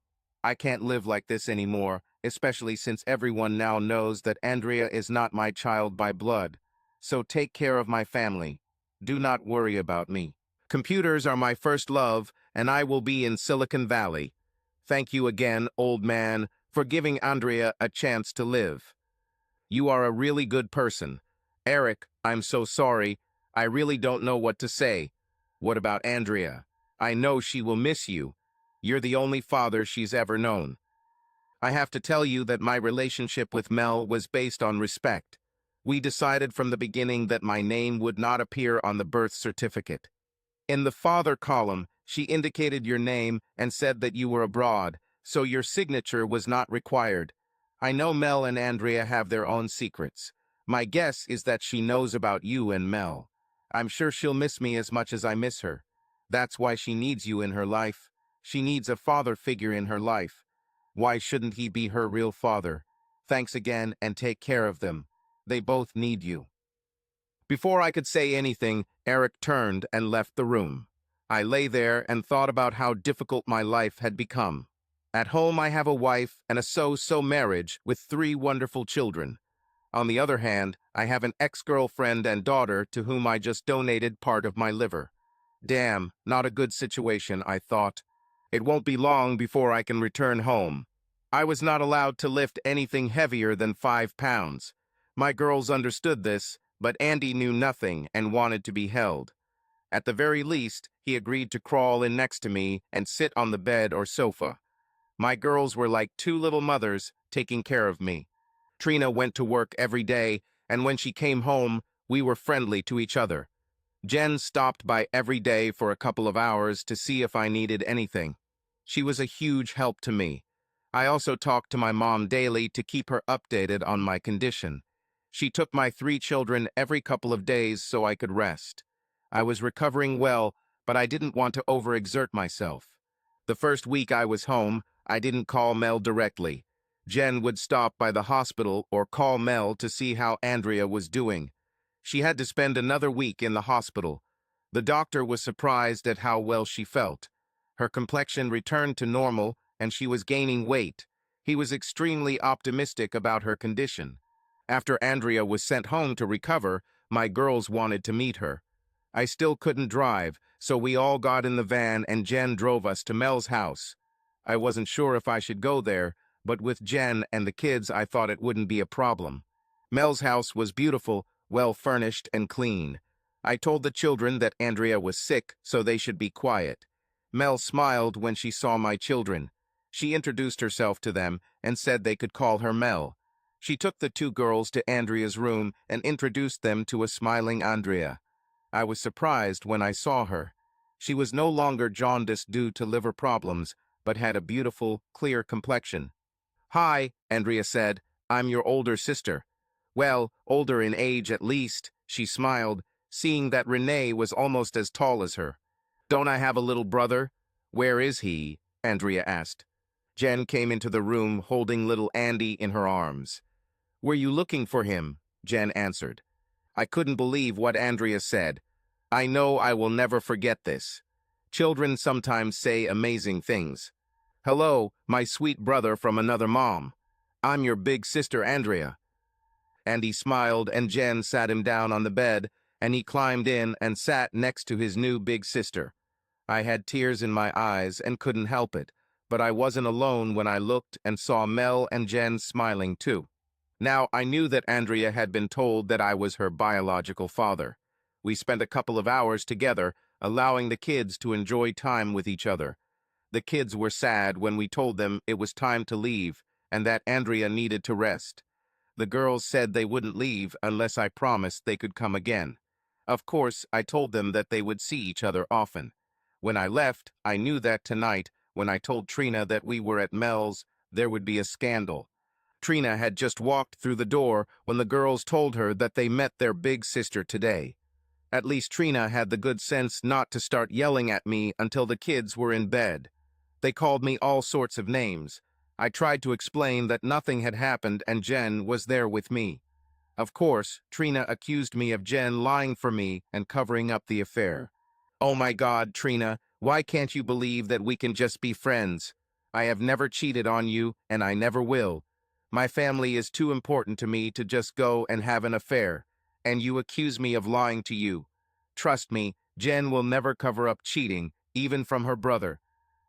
I can't live like this anymore, especially since everyone now knows that Andrea is not my child by blood. So take care of my family. Do not worry about me. Computers are my first love, and I will be in Silicon Valley. Thank you again, old man, for giving Andrea a chance to live. You are a really good person. Eric, I'm so sorry. I really don't know what to say. What about Andrea? I know she will miss you. You're the only father she's ever known. I have to tell you that my relationship with Mel was based on respect. We decided from the beginning that my name would not appear on the birth certificate. In the father column, she indicated your name and said that you were abroad, so your signature was not required. I know Mel and Andrea have their own secrets. My guess is that she knows about you and Mel. I'm sure she'll miss me as much as I miss her. That's why she needs you in her life. She needs a father figure in her life. Why shouldn't he be her real father? Thanks again and take care of them. They both need you. Before I could say anything, Eric turned and left the room. I lay there and thought about how difficult my life had become. At home I have a wife and a so-so marriage with 3 wonderful children. On the other hand, I have an ex-girlfriend and daughter to whom I just donated part of my liver. Damn, not a good situation, I thought. It won't be long before I can return home. I was not allowed to lift anything heavier than 5 pounds. My girls understood this, but Andy knew nothing and wanted to be held. At the very least, he agreed to crawl in next to me and sit on the bed or sofa. My girls were like 2 little mothers taking care of me. Trina went to work every day, and when she came home, we were friendly to each other. Jen stopped by every day for a couple of hours to see if I needed anything. She was a huge help to me. I also talked to my mom daily to keep her updated on my condition. She took my 3 children every couple of days so I could rest. I was recovering well, but I didn't want to overexert myself. The first week I was home, I didn't call Mel directly. Jen would stop by the hospital or call Mel to see how Andrea was doing. She had to spend another week in the hospital. The doctor was surprised at how well she felt. Her complexion returned to normal, and she was gaining weight. He was extremely optimistic about her condition. After Andrea was sent home to recover, my girls wanted to meet her. I still couldn't drive, so we all got in the van and Jen drove us to Mel's house. I wasn't sure if I should go there, but with Jen and the kids I thought it wouldn't be a problem. Mel's house was beautiful, well furnished and clean. I told the children that Andrea was sick, so they should be quiet. Mel smiled when she saw my children. She introduced herself to them and said they could call her Mel. She took the two girls to Andrea's room and introduced them to a smiling Andrea. I was surprised when I saw her. She was no longer jaundiced due to liver problems, but had a beautiful, clear complexion. "Hi," Andrea said. "I'm your older sister." "Well, older in age at least," she smiled, seeing that Renee was almost as tall as her. "Don't I have a little brother?" "Where is he?" Andrea asked. Jen came into the room holding little Andy in her arms. "Were you looking for him?" Jen answered. I couldn't believe what Andrea said. I know I will never forget this. Children sometimes say amazing things. "Hello, my sweet brother from another mom. I'm your big sister Andrea." Andy smiled and Jen sat him down on the bed, and he climbed in and sat next to his new big sister. I had tears in my eyes and couldn't help it, but I wasn't alone when I looked and saw Mel and Jen smiling too. Now, I knew that Andrea had been told that I was her biological father. We spent a couple of hours together, allowing the kids to enjoy time with each other. The kids were sad when we told them it was time to leave and that Andrea needed to rest. The girls said they wouldn't leave unless I promised they could come again. Of course, I told them that they would see each other often. When I left, I knew that tonight, when I told Trina that we were at Mel's, there would be a scandal. Trina had just walked through the door when the girls told her that they met their big sister today. At least Trina had the good sense not to start yelling at me until the kids were in bed. They called me all sorts of names. I tried to explain that nothing had happened and Jen was there with me. Of course, Trina accused me of Jen lying for me and covering up the affair. "Oh my God, Trina, why can't you believe that we can just be friends? I have never cheated on you, and I never will. My family is too important to me to just go and have an affair, and you accuse me of lying to you. Trust me, Jen will never cover up cheating, even from her brother.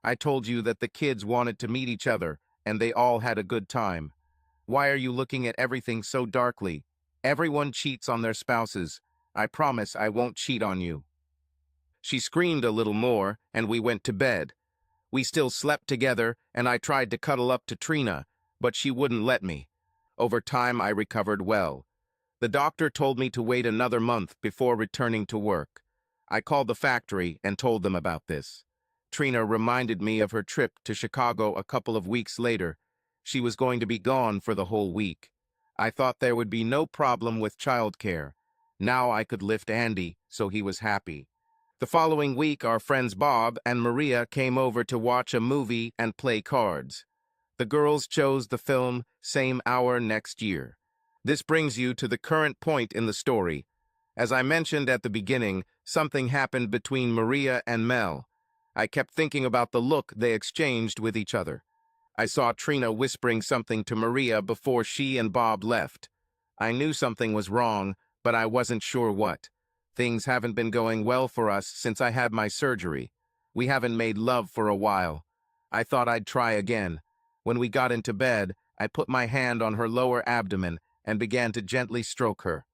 I told you that the kids wanted to meet each other, and they all had a good time. Why are you looking at everything so darkly? Everyone cheats on their spouses. I promise I won't cheat on you." She screamed a little more, and we went to bed. We still slept together, and I tried to cuddle up to Trina, but she wouldn't let me. Over time, I recovered well. The doctor told me to wait another month before returning to work. I called the factory and told them about this. Trina reminded me of her trip to Chicago a couple of weeks later. She was going to be gone for the whole week. I thought there would be no problem with childcare. Now I could lift Andy, so he was happy. The following week, our friends Bob and Maria came over to watch a movie and play cards. The girls chose the film Same Hour Next Year. This brings you to the current point in the story. As I mentioned at the beginning, something happened between Maria and Mel. I kept thinking about the look they exchanged with each other. I saw Trina whispering something to Maria before she and Bob left. I knew something was wrong, but I wasn't sure what. Things haven't been going well for us since I had my surgery. We haven't made love for a while. I thought I'd try again. When we got into bed, I put my hand on her lower abdomen and began to gently stroke her.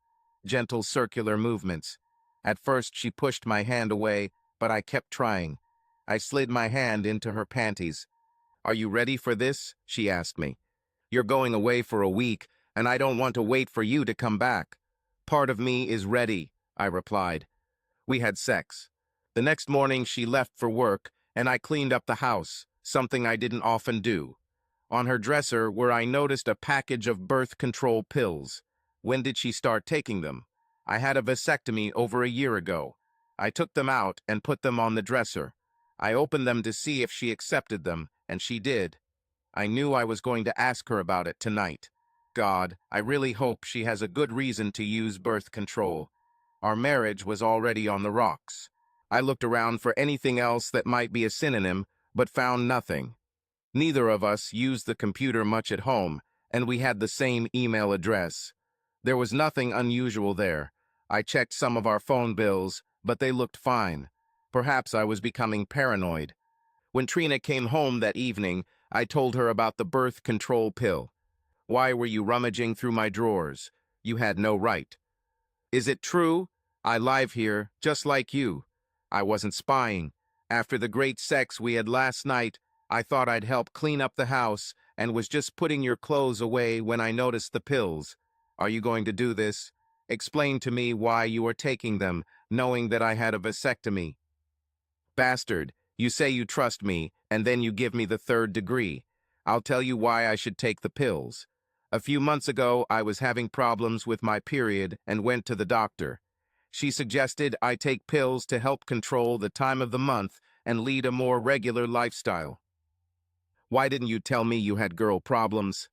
Gentle circular movements. At first she pushed my hand away, but I kept trying. I slid my hand into her panties. "Are you ready for this?" she asked me. "You're going away for a week, and I don't want to wait for you to come back." "Part of me is ready," I replied. We had sex. The next morning she left for work, and I cleaned up the house, something I didn't often do. On her dresser where I noticed a package of birth control pills. When did she start taking them? I had a vasectomy over a year ago. I took them out and put them on the dresser. I opened them to see if she accepted them, and she did. I knew I was going to ask her about it tonight. God, I really hope she has a good reason to use birth control. Our marriage was already on the rocks. I looked around for anything else that might be a synonym, but found nothing. Neither of us used the computer much at home, and we had the same email address. There was nothing unusual there. I checked some of our phone bills, but they looked fine. Perhaps I was becoming paranoid. When Trina came home that evening, I told her about the birth control pill. "Why were you rummaging through my drawers? You had no right." "Is it true? I live here, just like you." I wasn't spying. After the great sex we had last night, I thought I'd help clean up the house and was just putting your clothes away when I noticed the pills. Are you going to do this? Explain to me why you are taking them, knowing that I had a vasectomy. Bastard, you say you trust me, and then you give me the third degree. I'll tell you why I should take the pills. A few months ago, I was having problems with my period and went to the doctor. She suggested I take pills to help control the time of the month and lead a more regular lifestyle. Why didn't you tell me you had girl problems?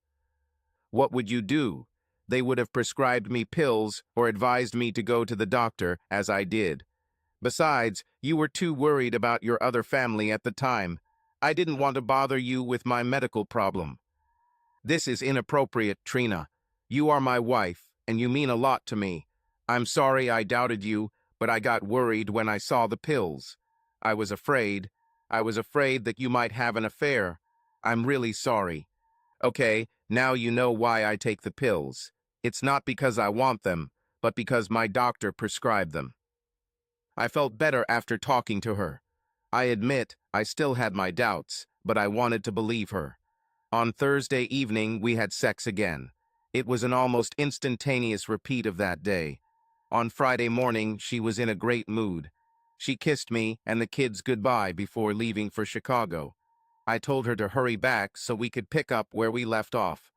What would you do? They would have prescribed me pills or advised me to go to the doctor, as I did. Besides, you were too worried about your other family at the time. I didn't want to bother you with my medical problem. This is inappropriate, Trina. You are my wife, and you mean a lot to me. I'm sorry I doubted you, but I got worried when I saw the pills. I was afraid. I was afraid that you might have an affair. I'm really sorry. Okay, now you know why I take the pills. It's not because I want them, but because my doctor prescribed them. I felt better after talking to her. I admit I still had my doubts, but I wanted to believe her. On Thursday evening, we had sex again. It was an almost instantaneous repeat of that day. On Friday morning, she was in a great mood. She kissed me and the kids goodbye before leaving for Chicago. I told her to hurry back so we could pick up where we left off.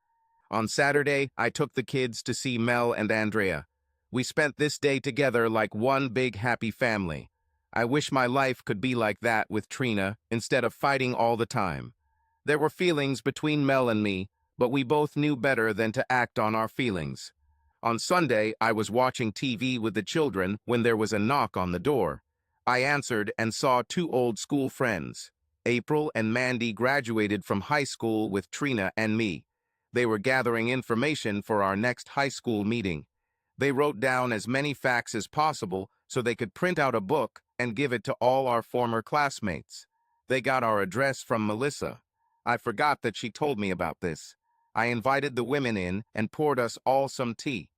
On Saturday, I took the kids to see Mel and Andrea. We spent this day together like one big happy family. I wish my life could be like that with Trina instead of fighting all the time. There were feelings between Mel and me, but we both knew better than to act on our feelings. On Sunday, I was watching TV with the children when there was a knock on the door. I answered and saw two old school friends. April and Mandy graduated from high school with Trina and me. They were gathering information for our next high school meeting. They wrote down as many facts as possible so they could print out a book and give it to all our former classmates. They got our address from Melissa. I forgot that she told me about this. I invited the women in and poured us all some tea.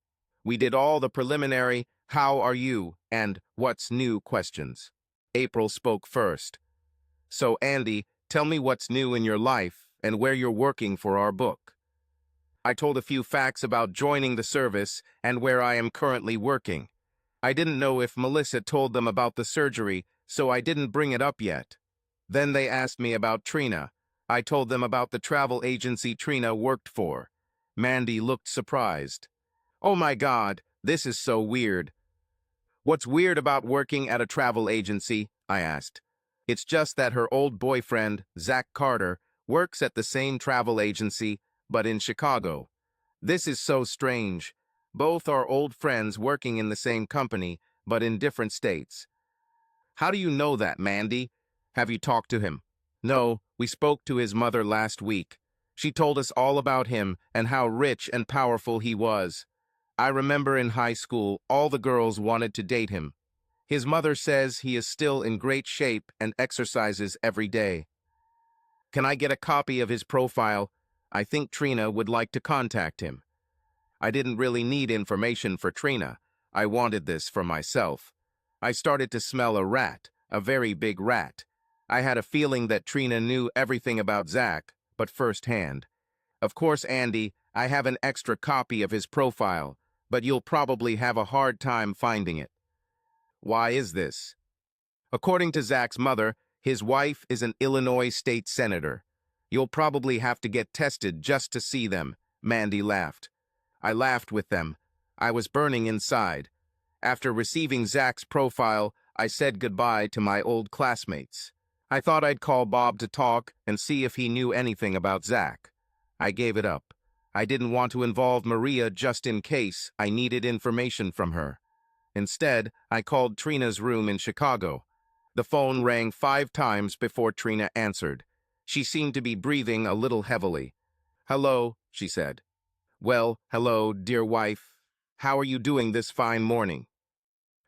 We did all the preliminary "how are you" and "what's new" questions. April spoke first. So, Andy, tell me what's new in your life and where you're working for our book. I told a few facts about joining the service and where I am currently working. I didn't know if Melissa told them about the surgery, so I didn't bring it up yet. Then they asked me about Trina. I told them about the travel agency Trina worked for. Mandy looked surprised. Oh my God, this is so weird. What's weird about working at a travel agency? I asked. It's just that her old boyfriend, Zach Carter, works at the same travel agency, but in Chicago. This is so strange. Both are old friends working in the same company, but in different states. How do you know that, Mandy? Have you talked to him? No, we spoke to his mother last week. She told us all about him and how rich and powerful he was. I remember in high school, all the girls wanted to date him. His mother says he is still in great shape and exercises every day. Can I get a copy of his profile? I think Trina would like to contact him. I didn't really need information for Trina. I wanted this for myself. I started to smell a rat, a very big rat. I had a feeling that Trina knew everything about Zach, but firsthand. Of course, Andy, I have an extra copy of his profile, but you'll probably have a hard time finding it. Why is this? According to Zach's mother, his wife is an Illinois state senator. You'll probably have to get tested just to see them, Mandy laughed. I laughed with them. I was burning inside. After receiving Zach's profile, I said goodbye to my old classmates. I thought I'd call Bob to talk and see if he knew anything about Zach. I gave it up. I didn't want to involve Maria just in case I needed information from her. Instead, I called Trina's room in Chicago. The phone rang 5 times before Trina answered. She seemed to be breathing a little heavily. "Hello," she said. "Well, hello, dear wife. How are you doing this fine morning?"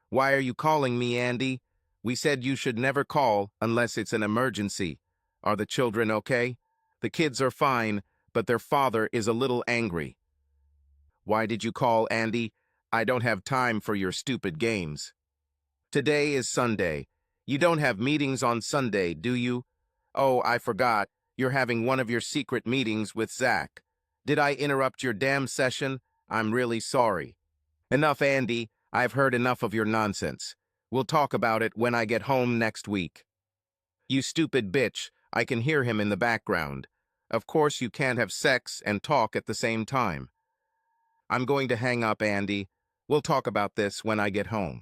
"Why are you calling me, Andy? We said you should never call unless it's an emergency. Are the children okay?" "The kids are fine, but their father is a little angry." "Why did you call, Andy? I don't have time for your stupid games." "Today is Sunday. You don't have meetings on Sunday, do you?" "Oh, I forgot. you're having one of your secret meetings with Zach. Did I interrupt your damn session? I'm really sorry. Enough, Andy. I've heard enough of your nonsense. We'll talk about it when I get home next week. You stupid bitch, I can hear him in the background. Of course you can't have sex and talk at the same time. I'm going to hang up, Andy. We'll talk about this when I get home.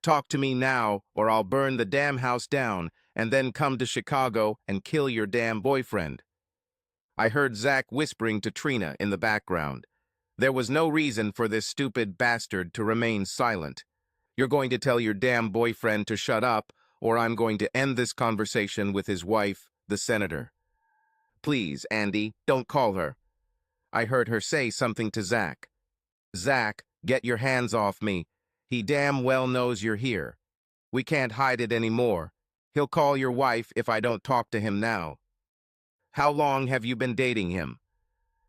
Talk to me now, or I'll burn the damn house down and then come to Chicago and kill your damn boyfriend. I heard Zach whispering to Trina in the background. There was no reason for this stupid bastard to remain silent. You're going to tell your damn boyfriend to shut up, or I'm going to end this conversation with his wife, the senator. Please, Andy, don't call her. I heard her say something to Zach. Zach, get your hands off me. He damn well knows you're here. We can't hide it anymore. He'll call your wife if I don't talk to him now. How long have you been dating him?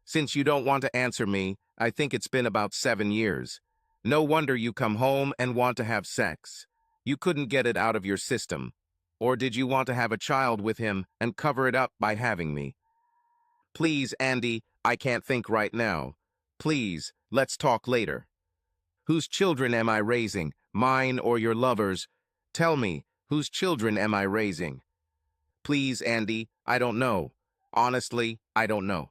Since you don't want to answer me, I think it's been about 7 years. No wonder you come home and want to have sex. You couldn't get it out of your system. Or did you want to have a child with him and cover it up by having me? Please, Andy, I can't think right now. Please, let's talk later. Whose children am I raising, mine or your lover's? Tell me, whose children am I raising? Please, Andy, I don't know. Honestly, I don't know.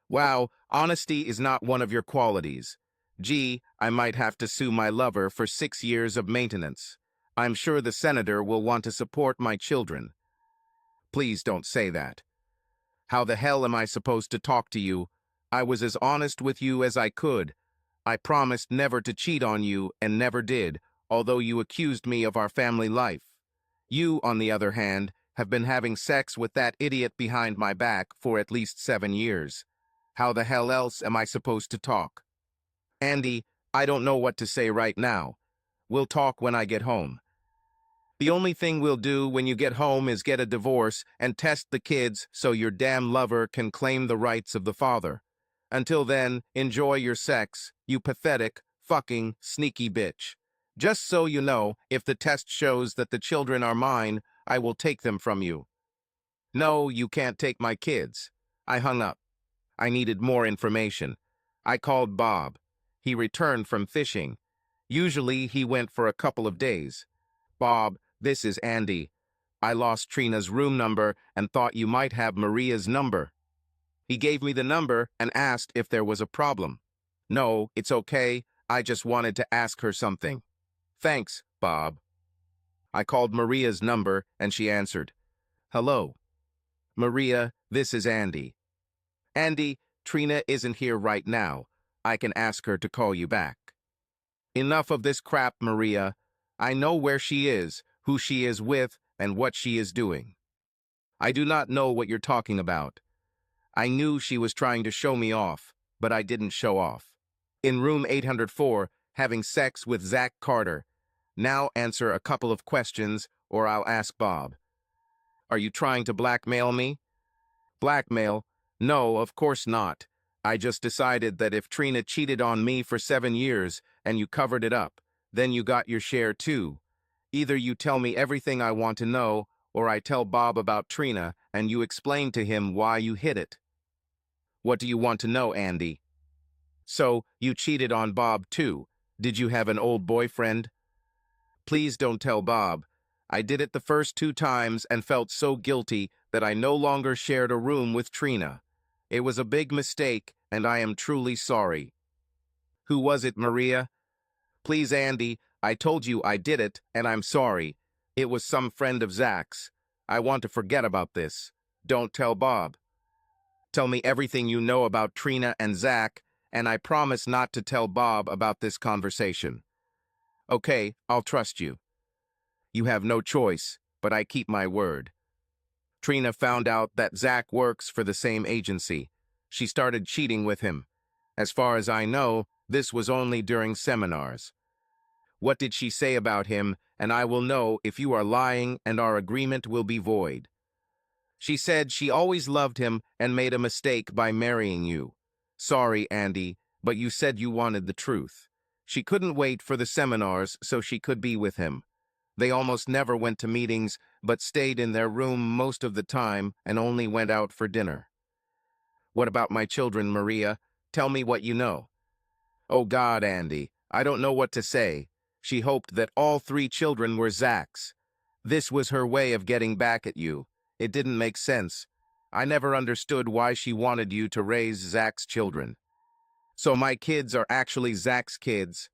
Wow, honesty is not one of your qualities. Gee, I might have to sue my lover for 6 years of maintenance. I'm sure the senator will want to support my children. Please don't say that. How the hell am I supposed to talk to you? I was as honest with you as I could. I promised never to cheat on you and never did, although you accused me of our family life. You, on the other hand, have been having sex with that idiot behind my back for at least 7 years. How the hell else am I supposed to talk? Andy, I don't know what to say right now. We'll talk when I get home. The only thing we'll do when you get home is get a divorce and test the kids so your damn lover can claim the rights of the father. Until then, enjoy your sex, you pathetic, fucking, sneaky bitch. Just so you know, if the test shows that the children are mine, I will take them from you. No, you can't take my kids. I hung up. I needed more information. I called Bob. He returned from fishing. Usually, he went for a couple of days. Bob, this is Andy. I lost Trina's room number and thought you might have Maria's number. He gave me the number and asked if there was a problem. No, it's okay. I just wanted to ask her something. Thanks, Bob. I called Maria's number and she answered. Hello. Maria, this is Andy. Andy, Trina isn't here right now. I can ask her to call you back. Enough of this crap, Maria. I know where she is, who she is with, and what she is doing. I do not know what you're talking about. I knew she was trying to show me off, but I didn't show off. In room 804, having sex with Zach Carter. Now answer a couple of questions, or I'll ask Bob. Are you trying to blackmail me? Blackmail? No, of course not. I just decided that if Trina cheated on me for 7 years and you covered it up, then you got your share too. Either you tell me everything I want to know, or I tell Bob about Trina and you explain to him why you hid it. What do you want to know, Andy? So, you cheated on Bob too. Did you have an old boyfriend? Please don't tell Bob. I did it the first 2 times and felt so guilty that I no longer shared a room with Trina. It was a big mistake, and I am truly sorry. Who was it, Maria? Please, Andy, I told you I did it, and I'm sorry. It was some friend of Zach's. I want to forget about this. Don't tell Bob. Tell me everything you know about Trina and Zach, and I promise not to tell Bob about this conversation. Okay, I'll trust you. You have no choice, but I keep my word. Trina found out that Zach works for the same agency. She started cheating with him. As far as I know, this was only during seminars. What did she say about him, and I will know if you are lying and our agreement will be void. She said she always loved him and made a mistake by marrying you. Sorry, Andy, but you said you wanted the truth. She couldn't wait for the seminars so she could be with him. They almost never went to meetings, but stayed in their room most of the time and only went out for dinner. What about my children, Maria? Tell me what you know. Oh God, Andy, I don't know what to say. She hoped that all 3 children were Zach's. This was her way of getting back at you. It didn't make sense. I never understood why she wanted you to raise Zach's children. So my kids are actually Zach's kids.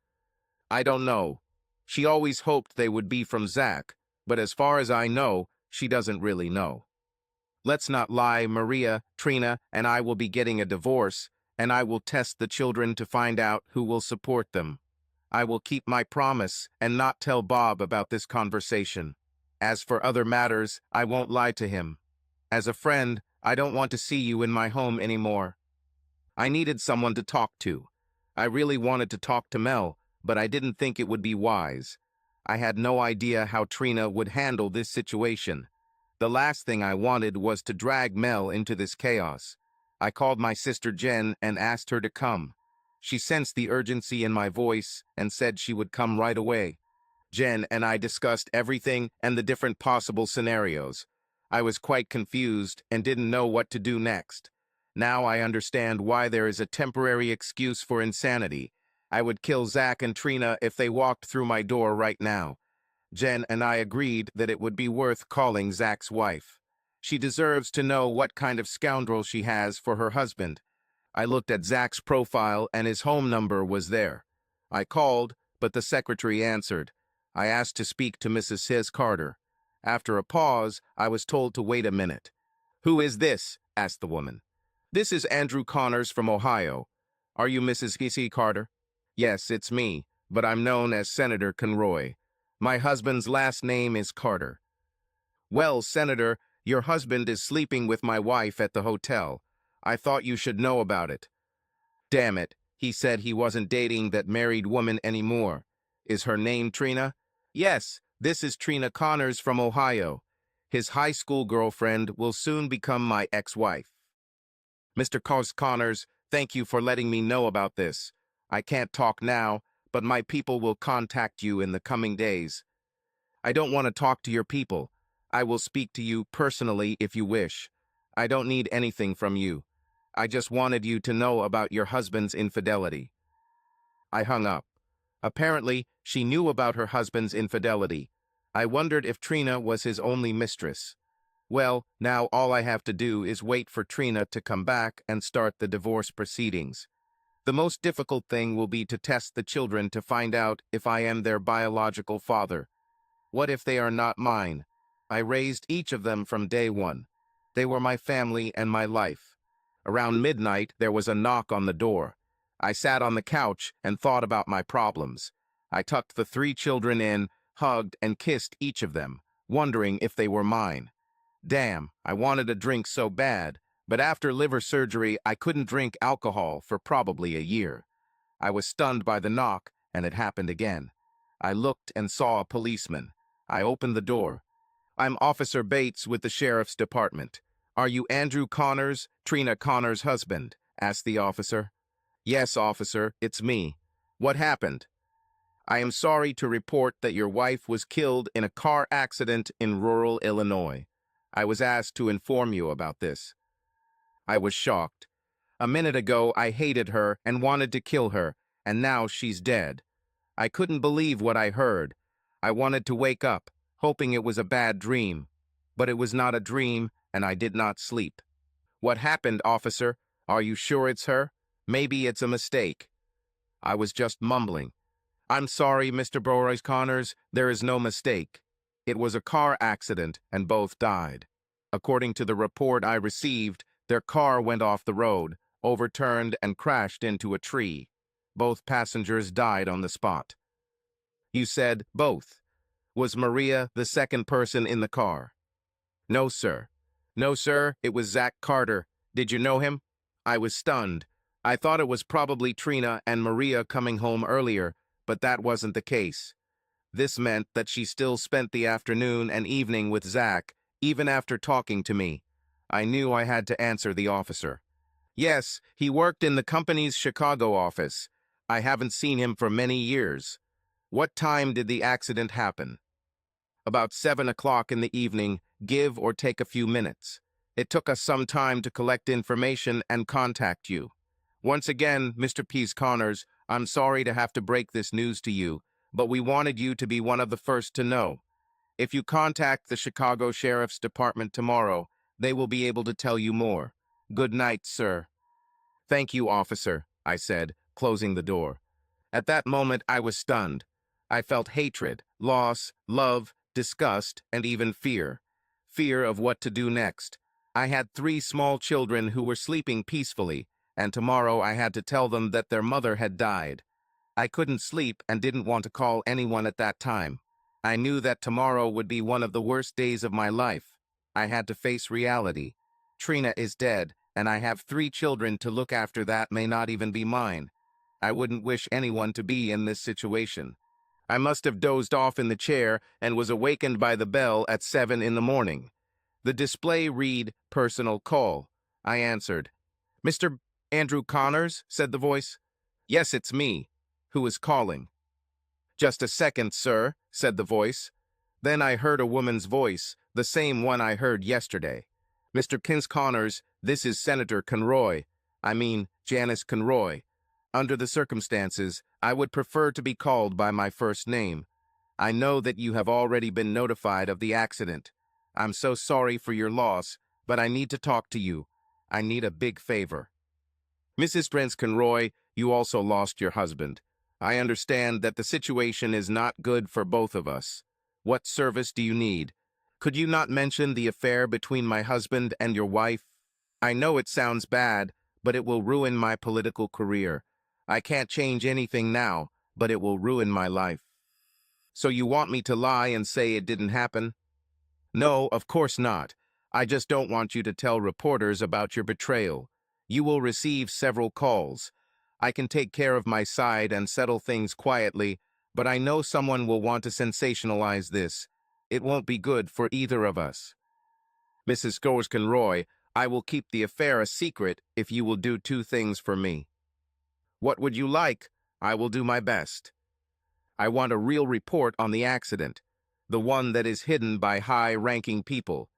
I don't know. She always hoped they would be from Zach, but as far as I know, she doesn't really know. Let's not lie, Maria, Trina, and I will be getting a divorce, and I will test the children to find out who will support them. I will keep my promise and not tell Bob about this conversation. As for other matters, I won't lie to him. As a friend, I don't want to see you in my home anymore. I needed someone to talk to. I really wanted to talk to Mel, but I didn't think it would be wise. I had no idea how Trina would handle this situation. The last thing I wanted was to drag Mel into this chaos. I called my sister Jen and asked her to come. She sensed the urgency in my voice and said she would come right away. Jen and I discussed everything and the different possible scenarios. I was quite confused and didn't know what to do next. Now I understand why there is a temporary excuse for insanity. I would kill Zach and Trina if they walked through my door right now. Jen and I agreed that it would be worth calling Zach's wife. She deserves to know what kind of scoundrel she has for her husband. I looked at Zach's profile and his home number was there. I called, but the secretary answered. I asked to speak to Mrs. Sis Carter. After a pause, I was told to wait a minute. "Who is this?" asked the woman. "This is Andrew Connors from Ohio. Are you Mrs. Sis Carter?" "Yes, it's me, but I'm known as Senator Conroy. My husband's last name is Carter." "Well, Senator, your husband is sleeping with my wife at the hotel. I thought you should know about it." "Damn it, he said he wasn't dating that married woman anymore. Is her name Trina?" "Yes, this is Trina Connors from Ohio. His high school girlfriend will soon become my ex-wife." "Mr. Connors, thank you for letting me know about this. I can't talk now, but my people will contact you in the coming days." "I don't want to talk to your people. I will speak to you personally if you wish. I don't need anything from you. I just wanted you to know about your husband's infidelity." I hung up. Apparently, she knew about her husband's infidelity. I wondered if Trina was his only mistress. Well, now all I have to do is wait for Trina to come back and start the divorce proceedings. The most difficult thing will be to test the children to find out if I am their biological father. What if they are not mine? I raised each of them from day one. They were my family and my life. Around midnight, there was a knock on the door. I sat on the couch and thought about my problems. I tucked the 3 children in, hugged and kissed each of them, wondering if they were mine. Damn, I wanted a drink so bad, but after liver surgery, I couldn't drink alcohol for probably a year. I was stunned by the knock, and it happened again. I looked and saw a policeman. I opened the door. "I'm Officer Bates with the Sheriff's Department. Are you Andrew Connors, Trina Connors' husband?" asked the officer. "Yes, officer, it's me. What happened?" "I am sorry to report that your wife was killed in a car accident in rural Illinois. I was asked to inform you about this." I was shocked. A minute ago, I hated her and wanted to kill her, and now she's dead. I couldn't believe what I heard. I wanted to wake up, hoping it was a bad dream. But it was not a dream, and I did not sleep. "What happened, officer? Are you sure it's her? Maybe it's a mistake." I was just mumbling. "I'm sorry, Mr. Boris Connors, there is no mistake. It was a car accident, and both died. According to the report I received, their car went off the road, overturned and crashed into a tree. Both passengers died on the spot." "You said both. Was Maria the second person in the car?" "No, sir. No, sir, it was Zach Carter. Did you know him?" I was stunned. I thought it was probably Trina and Maria coming home earlier, but that wasn't the case. This meant that she still spent the afternoon and evening with Zach, even after talking to me. I knew I had to answer the officer. "Yes, he worked in the company's Chicago office. I haven't seen him for many years." "What time did the accident happen?" about 7 o'clock in the evening, give or take a few minutes. It took us some time to collect information and contact you. Once again, Mr. Pease Connors, I'm sorry to have to break this news to you, but we wanted you to be one of the first to know. If you contact the Chicago Sheriff's Department tomorrow, they will be able to tell you more. Good night, sir. Thank you, officer, I said, closing the door. At that moment, I was stunned. I felt hatred, loss, love, disgust, and even fear. Fear of what to do next. I had 3 small children who were sleeping peacefully, and tomorrow I had to tell them that their mother had died. I couldn't sleep and didn't want to call anyone at that time. I knew that tomorrow would be one of the worst days of my life. I had to face reality. Trina is dead, and I have 3 children to look after that may not even be mine. I wouldn't wish anyone to be in this situation. I must have dozed off in the chair and was awakened by the bell at 7 in the morning. The display read, "Personal call." I answered. "Mr. Andrew Connors?" said the voice. "Yes, it's me. Who is calling?" "Just a second, sir," said the voice. Then I heard a woman's voice, the same one I heard yesterday. "Mr. Kins Connors, this is Senator Conroy. Janice Conroy. Under the circumstances, I would prefer to be called by my first name. I know that you have already been notified of the accident. I'm so sorry for your loss, but I need to talk to you. I need a big favor. Mrs. Brent Conroy, you also lost your husband. I understand that the situation is not good for both of us. What service do you need? Could you not mention the affair between my husband and your wife? I know it sounds bad, but it will ruin my political career. I can't change anything now, but it will ruin my life." "So you want me to lie and say it didn't happen?" "No, of course not. I just don't want you to tell reporters about your betrayal. You will receive several calls. I can take care of my side and settle things quietly, but I know someone will want to sensationalize this. It won't be good for either of us. Mrs. Conroy, I will keep the affair a secret if you will do 2 things for me." "What would you like?" "I will do my best. I want a real report on the accident, the one that is hidden by high-ranking people.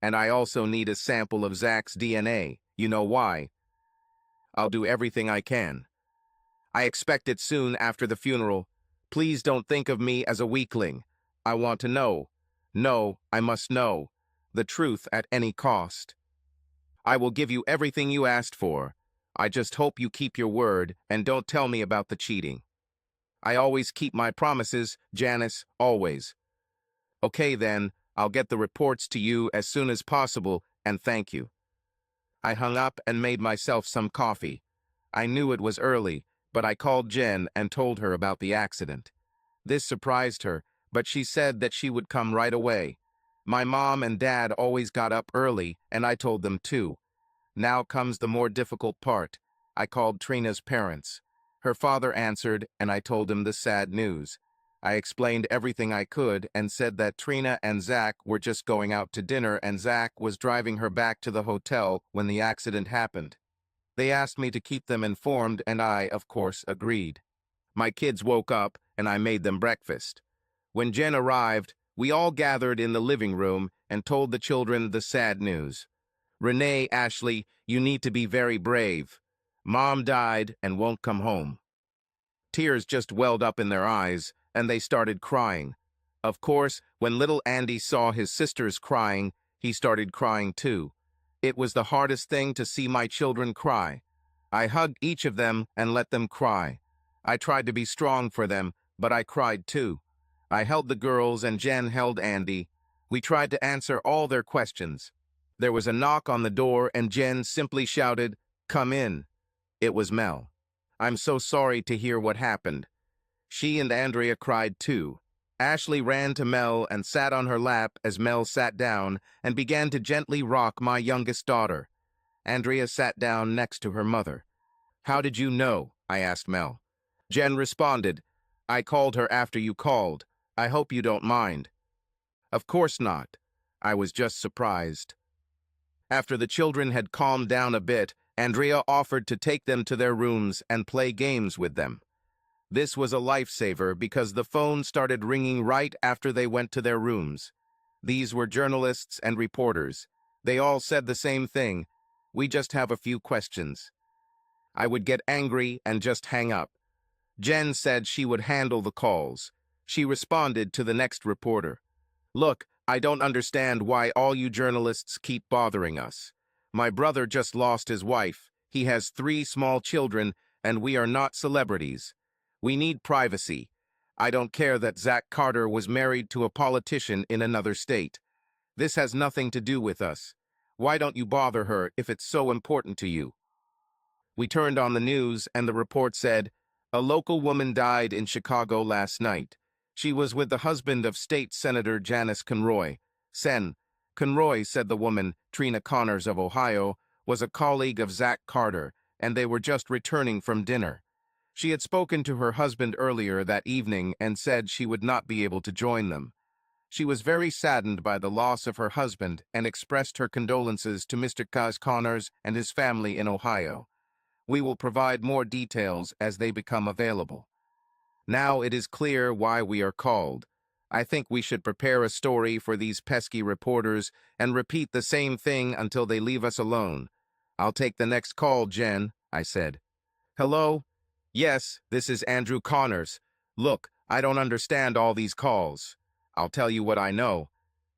And I also need a sample of Zach's DNA. You know why. I'll do everything I can. I expect it soon after the funeral. Please don't think of me as a weakling. I want to know. No, I must know. The truth at any cost. I will give you everything you asked for. I just hope you keep your word and don't tell me about the cheating. I always keep my promises, Janice, always. Okay then, I'll get the reports to you as soon as possible, and thank you." I hung up and made myself some coffee. I knew it was early, but I called Jen and told her about the accident. This surprised her, but she said that she would come right away. My mom and dad always got up early, and I told them too. Now comes the more difficult part. I called Trina's parents. Her father answered, and I told him the sad news. I explained everything I could and said that Trina and Zach were just going out to dinner and Zach was driving her back to the hotel when the accident happened. They asked me to keep them informed and I, of course, agreed. My kids woke up and I made them breakfast. When Jen arrived, we all gathered in the living room and told the children the sad news. "Renee, Ashley, you need to be very brave. Mom died and won't come home." Tears just welled up in their eyes, and they started crying. Of course, when little Andy saw his sisters crying, he started crying too. It was the hardest thing to see my children cry. I hugged each of them and let them cry. I tried to be strong for them, but I cried too. I held the girls and Jen held Andy. We tried to answer all their questions. There was a knock on the door and Jen simply shouted, "Come in." It was Mel. "I'm so sorry to hear what happened." She and Andrea cried too. Ashley ran to Mel and sat on her lap as Mel sat down and began to gently rock my youngest daughter. Andrea sat down next to her mother. "How did you know?" I asked Mel. Jen responded, "I called her after you called. I hope you don't mind." Of course not. I was just surprised. After the children had calmed down a bit, Andrea offered to take them to their rooms and play games with them. This was a lifesaver because the phone started ringing right after they went to their rooms. These were journalists and reporters. They all said the same thing. We just have a few questions. I would get angry and just hang up. Jen said she would handle the calls. She responded to the next reporter. Look, I don't understand why all you journalists keep bothering us. My brother just lost his wife. He has 3 small children, and we are not celebrities. We need privacy. I don't care that Zach Carter was married to a politician in another state. This has nothing to do with us. Why don't you bother her if it's so important to you? We turned on the news, and the report said, a local woman died in Chicago last night. She was with the husband of State Senator Janice Conroy. Conroy, said the woman, Trina Connors of Ohio, was a colleague of Zach Carter, and they were just returning from dinner. She had spoken to her husband earlier that evening and said she would not be able to join them. She was very saddened by the loss of her husband and expressed her condolences to Mr. Kaz Connors and his family in Ohio. We will provide more details as they become available. Now it is clear why we are called. I think we should prepare a story for these pesky reporters and repeat the same thing until they leave us alone. I'll take the next call, Jen, I said. Hello? Yes, this is Andrew Connors. Look, I don't understand all these calls. I'll tell you what I know.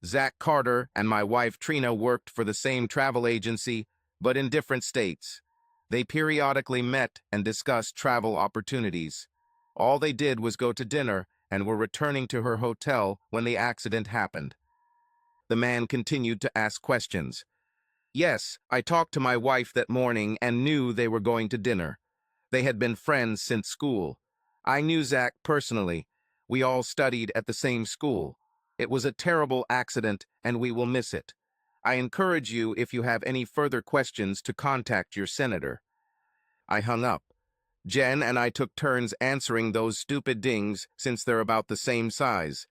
Zach Carter and my wife Trina worked for the same travel agency, but in different states. They periodically met and discussed travel opportunities. All they did was go to dinner and were returning to her hotel when the accident happened. The man continued to ask questions. Yes, I talked to my wife that morning and knew they were going to dinner. They had been friends since school. I knew Zach personally. We all studied at the same school. It was a terrible accident, and we will miss it. I encourage you, if you have any further questions, to contact your senator. I hung up. Jen and I took turns answering those stupid dings since they're about the same size.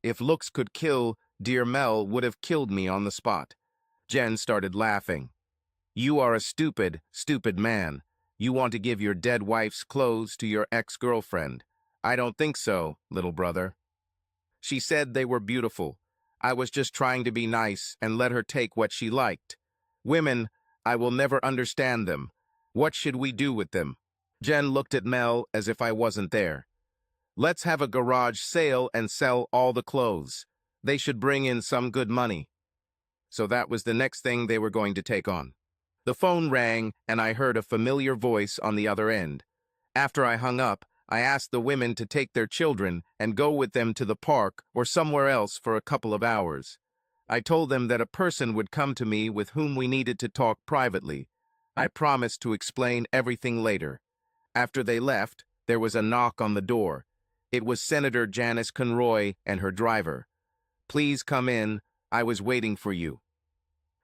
If looks could kill, dear Mel would have killed me on the spot. Jen started laughing. You are a stupid, stupid man. You want to give your dead wife's clothes to your ex-girlfriend. I don't think so, little brother. She said they were beautiful. I was just trying to be nice and let her take what she liked. Women, I will never understand them. What should we do with them? Jen looked at Mel as if I wasn't there. Let's have a garage sale and sell all the clothes. They should bring in some good money. So that was the next thing they were going to take on. The phone rang, and I heard a familiar voice on the other end. After I hung up, I asked the women to take their children and go with them to the park or somewhere else for a couple of hours. I told them that a person would come to me with whom we needed to talk privately. I promised to explain everything later. After they left, there was a knock on the door. It was Senator Janice Conroy and her driver. Please come in. I was waiting for you.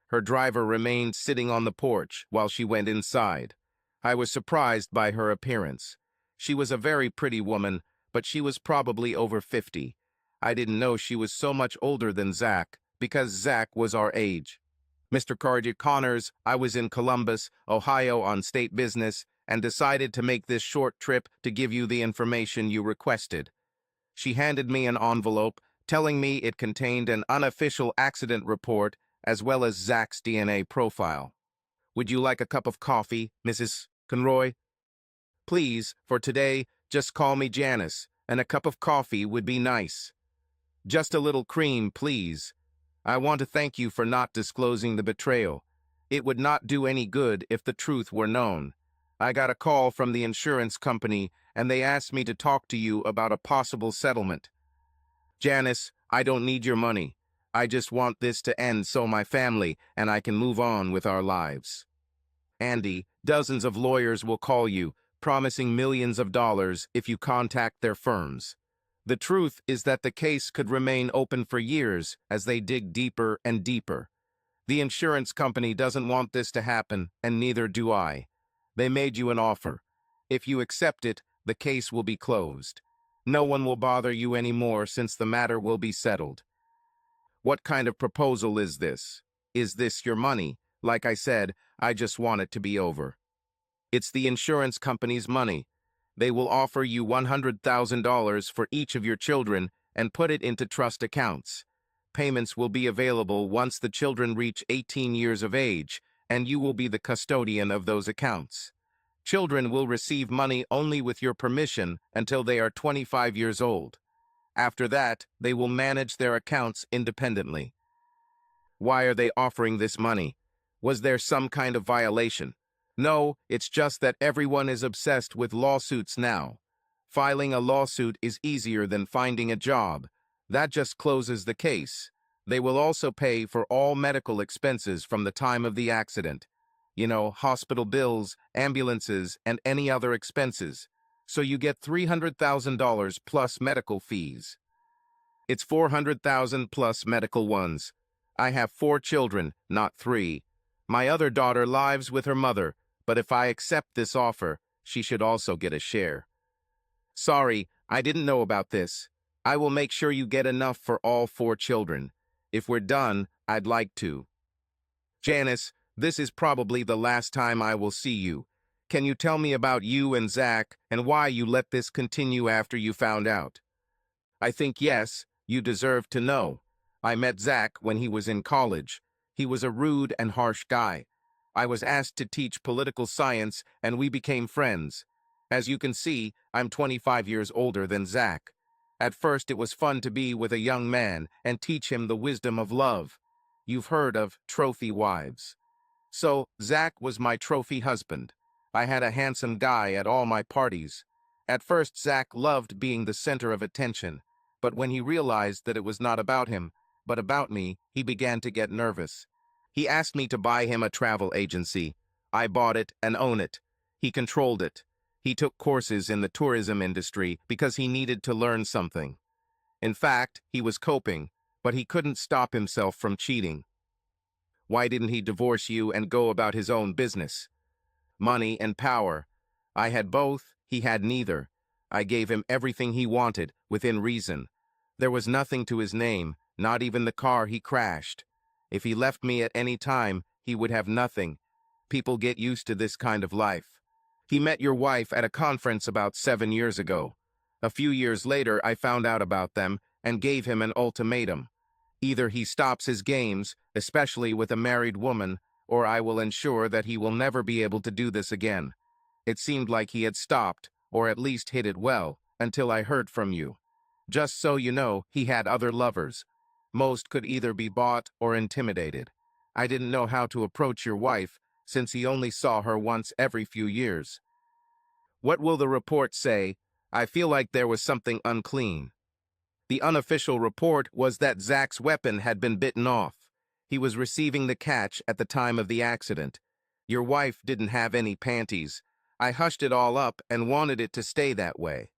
Her driver remained sitting on the porch while she went inside. I was surprised by her appearance. She was a very pretty woman, but she was probably over 50. I didn't know she was so much older than Zach, because Zach was our age. Mr. Carter Connors, I was in Columbus, Ohio on state business, and decided to make this short trip to give you the information you requested. She handed me an envelope, telling me it contained an unofficial accident report as well as Zach's DNA profile. Would you like a cup of coffee, Mrs. Conroy? Please, for today, just call me Janice, and a cup of coffee would be nice. Just a little cream, please. I want to thank you for not disclosing the betrayal. It would not do any good if the truth were known. I got a call from the insurance company, and they asked me to talk to you about a possible settlement. Janice, I don't need your money. I just want this to end so my family and I can move on with our lives. Andy, dozens of lawyers will call you, promising millions of dollars if you contact their firms. The truth is that the case could remain open for years as they dig deeper and deeper. The insurance company doesn't want this to happen, and neither do I. They made you an offer. If you accept it, the case will be closed. No one will bother you anymore since the matter will be settled. What kind of proposal is this? Is this your money? Like I said, I just want it to be over. It's the insurance company's money. They will offer you $100,000 for each of your children and put it into trust accounts. Payments will be available once the children reach 18 years of age, and you will be the custodian of those accounts. Children will receive money only with your permission until they are 25 years old. After that, they will manage their accounts independently. Why are they offering this money? Was there some kind of violation? No, it's just that everyone is obsessed with lawsuits now. Filing a lawsuit is easier than finding a job. That just closes the case. They will also pay for all medical expenses from the time of the accident. You know, hospital bills, ambulances, and any other expenses. So you get $300,000 plus medical fees. It's $400,000 plus medical ones. I have 4 children, not 3. My other daughter lives with her mother, but if I accept this offer, she should also get a share. Sorry, I didn't know about this. I will make sure you get enough for all 4 children. If we're done, I'd like to. Janice, this is probably the last time I will see you. Can you tell me about you and Zach and why you let this continue after you found out? I think yes, you deserve to know. I met Zach when he was in college. He was a rude and harsh guy. I was asked to teach political science and we became friends. As you can see, I'm 25 years older than Zach. At first it was fun to be with a young man and teach him the wisdom of love. You've heard of trophy wives. So, Zach was my trophy husband. I had a handsome guy at all my parties. At first, Zach loved being the center of attention, but when he realized that it was not about him, but about me, he began to get nervous. He asked me to buy him a travel agency. I bought it and own it. He controlled it. He took courses in the tourism industry because he needed to learn something. In fact, he was coping, but he couldn't stop himself from cheating. Why didn't he divorce you and go about his own business? Money and power. I had both, he had neither. I gave him everything he wanted, within reason. There was nothing to his name, not even the car he crashed. If he left me at any time, he would have nothing. People get used to this kind of life. He met your wife at a conference about 7 years ago. A few years later, I found out about them and gave him an ultimatum. Either he stops his games, especially with a married woman, or I will ensure that he will never be able to do this again. It seemed like he had stopped, or at least hid it well, until I heard from you. Just so you know, he had other lovers. Most could either be bought or intimidated. I didn't know how to approach your wife, since he only saw her once every few years. What will the report say? I feel like there was something unclean. The unofficial report was that Zach's weapon had been bitten off. He was receiving the catch at the time of the accident. Your wife didn't have any panties. I hushed it all up and wanted it to stay that way.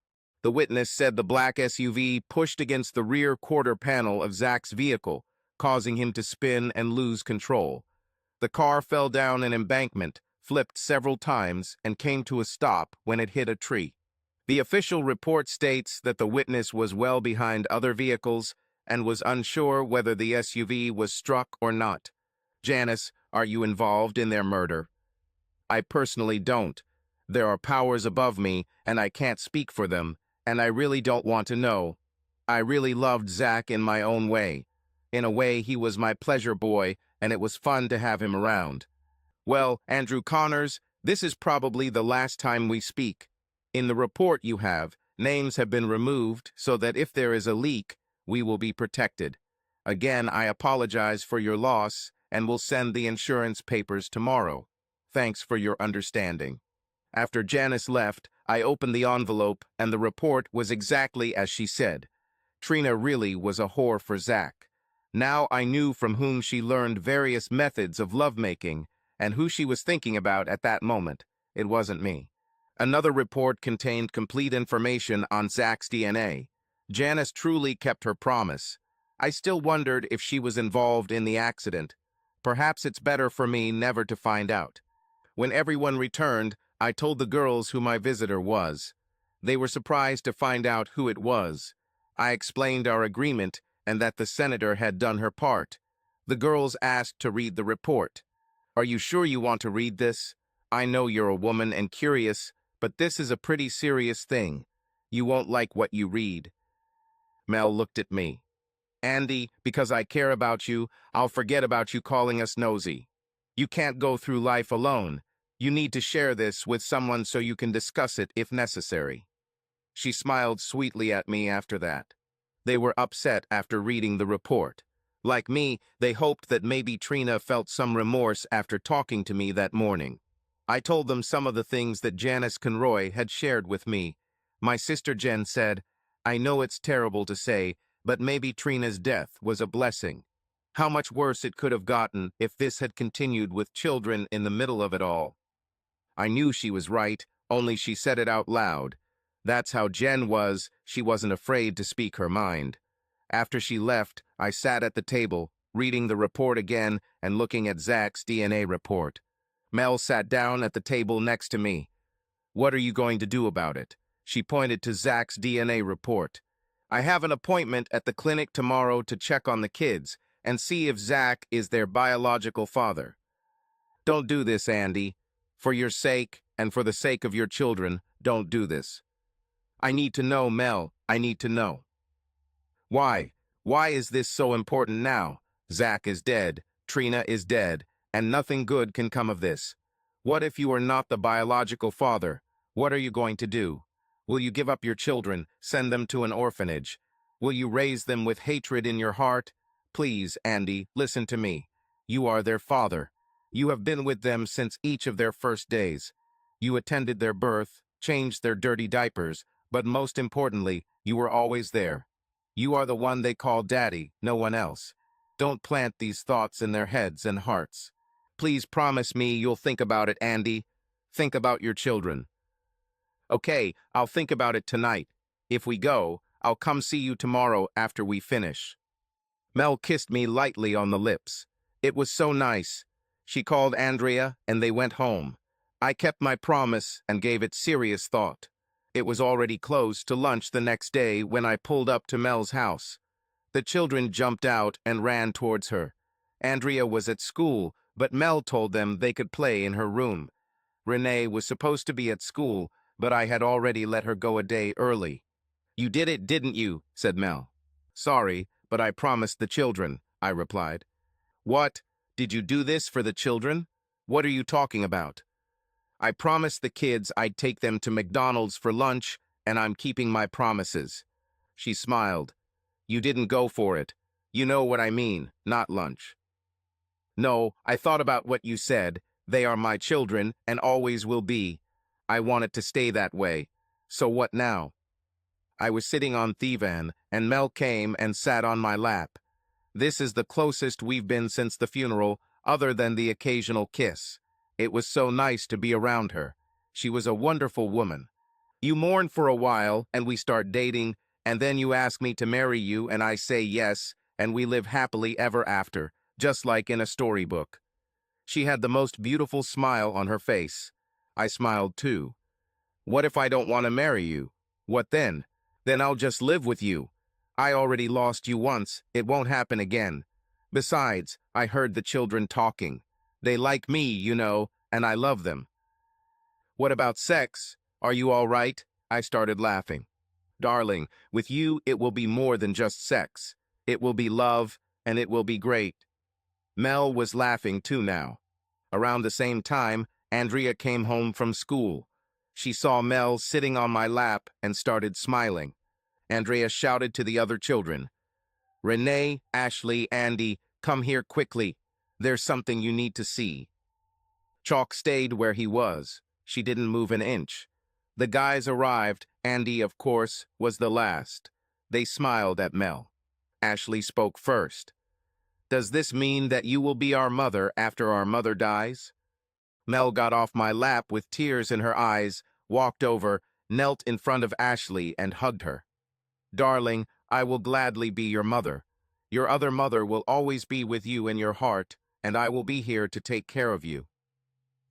The witness said the black SUV pushed against the rear quarter panel of Zach's vehicle, causing him to spin and lose control. The car fell down an embankment, flipped several times, and came to a stop when it hit a tree. The official report states that the witness was well behind other vehicles and was unsure whether the SUV was struck or not. Janice, are you involved in their murder? I personally don't. There are powers above me, and I can't speak for them, and I really don't want to know. I really loved Zach in my own way. In a way, he was my pleasure boy, and it was fun to have him around. Well, Andrew Connors, this is probably the last time we speak. In the report you have, names have been removed so that if there is a leak, we will be protected. Again, I apologize for your loss and will send the insurance papers tomorrow. Thanks for your understanding. After Janice left, I opened the envelope and the report was exactly as she said. Trina really was a whore for Zach. Now I knew from whom she learned various methods of lovemaking and who she was thinking about at that moment. It wasn't me. Another report contained complete information on Zach's DNA. Janice truly kept her promise. I still wondered if she was involved in the accident. Perhaps it's better for me never to find out. When everyone returned, I told the girls who my visitor was. They were surprised to find out who it was. I explained our agreement and that the senator had done her part. The girls asked to read the report. Are you sure you want to read this? I know you're a woman and curious, but this is a pretty serious thing. You won't like what you read." Mel looked at me. "Andy, because I care about you, I'll forget about you calling us nosy. You can't go through life alone. You need to share this with someone so you can discuss it if necessary." She smiled sweetly at me after that. They were upset after reading the report. Like me, they hoped that maybe Trina felt some remorse after talking to me that morning. I told them some of the things that Janice Conroy had shared with me. My sister Jen said, "I know it's terrible to say, but maybe Trina's death was a blessing. How much worse it could have gotten if this had continued with children in the middle of it all." I knew she was right, only she said it out loud. That's how Jen was. She wasn't afraid to speak her mind. After she left, I sat at the table, reading the report again and looking at Zach's DNA report. Mel sat down at the table next to me. "What are you going to do about it?" She pointed to Zach's DNA report. "I have an appointment at the clinic tomorrow to check on the kids and see if Zach is their biological father." "Don't do this, Andy. For your sake and for the sake of your children, don't do this." "I need to know, Mel. I need to know." "Why? Why is this so important now? Zach is dead, Trina is dead, and nothing good can come of this. What if you are not the biological father? What are you going to do? Will you give up your children, send them to an orphanage? Will you raise them with hatred in your heart? Please, Andy, listen to me. You are their father. You have been with them since each of their first days. You attended their birth, changed their dirty diapers, but most importantly, you were always there. You are the one they call Daddy, no one else. Don't plant these thoughts in their heads and hearts. Please promise me you'll think about it, Andy. Think about your children." "Okay, I'll think about it tonight. If we go, I'll come see you tomorrow after we finish." Mel kissed me lightly on the lips. It was so nice. She called Andrea and they went home. I kept my promise and gave it serious thought. It was already close to lunch the next day when I pulled up to Mel's house. The children jumped out and ran towards her. Andrea was at school, but Mel told them they could play in her room. Renee was supposed to be at school, but I had already let her go a day early. "You did it, didn't you?" said Mel. "Sorry, but I promised the children," I replied. "What? Did you do this for the children? What are you talking about?" "I promised the kids I'd take them to McDonald's for lunch, and I'm keeping my promises." She smiled. "You didn't go for it. You know what I mean, not lunch." "No, I thought about what you said. They are my children and always will be. I want it to stay that way. So what now?" I was sitting on Thivan, and Mel came and sat on my lap. This is the closest we've been since the funeral, other than the occasional kiss. It was so nice to be around her. She was a wonderful woman. "You mourn for a while, and we start dating, and then you ask me to marry you, and I say yes, and we live happily ever after, just like in a storybook." She had the most beautiful smile on her face. I smiled too. "What if I don't want to marry you? What then? Then I'll just live with you. I already lost you once. It won't happen again. Besides, I heard the children talking. They like me, you know, and I love them." "What about sex? Are you all right?" I started laughing. "Darling, with you it will be more than just sex. It will be love, and it will be great." Mel was laughing too now. Around the same time, Andrea came home from school. She saw Mel sitting on my lap and started smiling. Andrea shouted to the other children, "Renee, Ashley, Andy, come here quickly. There's something you need to see." Chalk stayed where he was. She didn't move an inch. The guys arrived. Andy, of course, was the last. They smiled at Mel. Ashley spoke first. "Does this mean that you will be our mother after our mother dies?" Mel got off my lap with tears in her eyes, walked over, knelt in front of Ashley and hugged her. "Darling, I will gladly be your mother. Your other mother will always be with you in your heart, and I will be here to take care of you."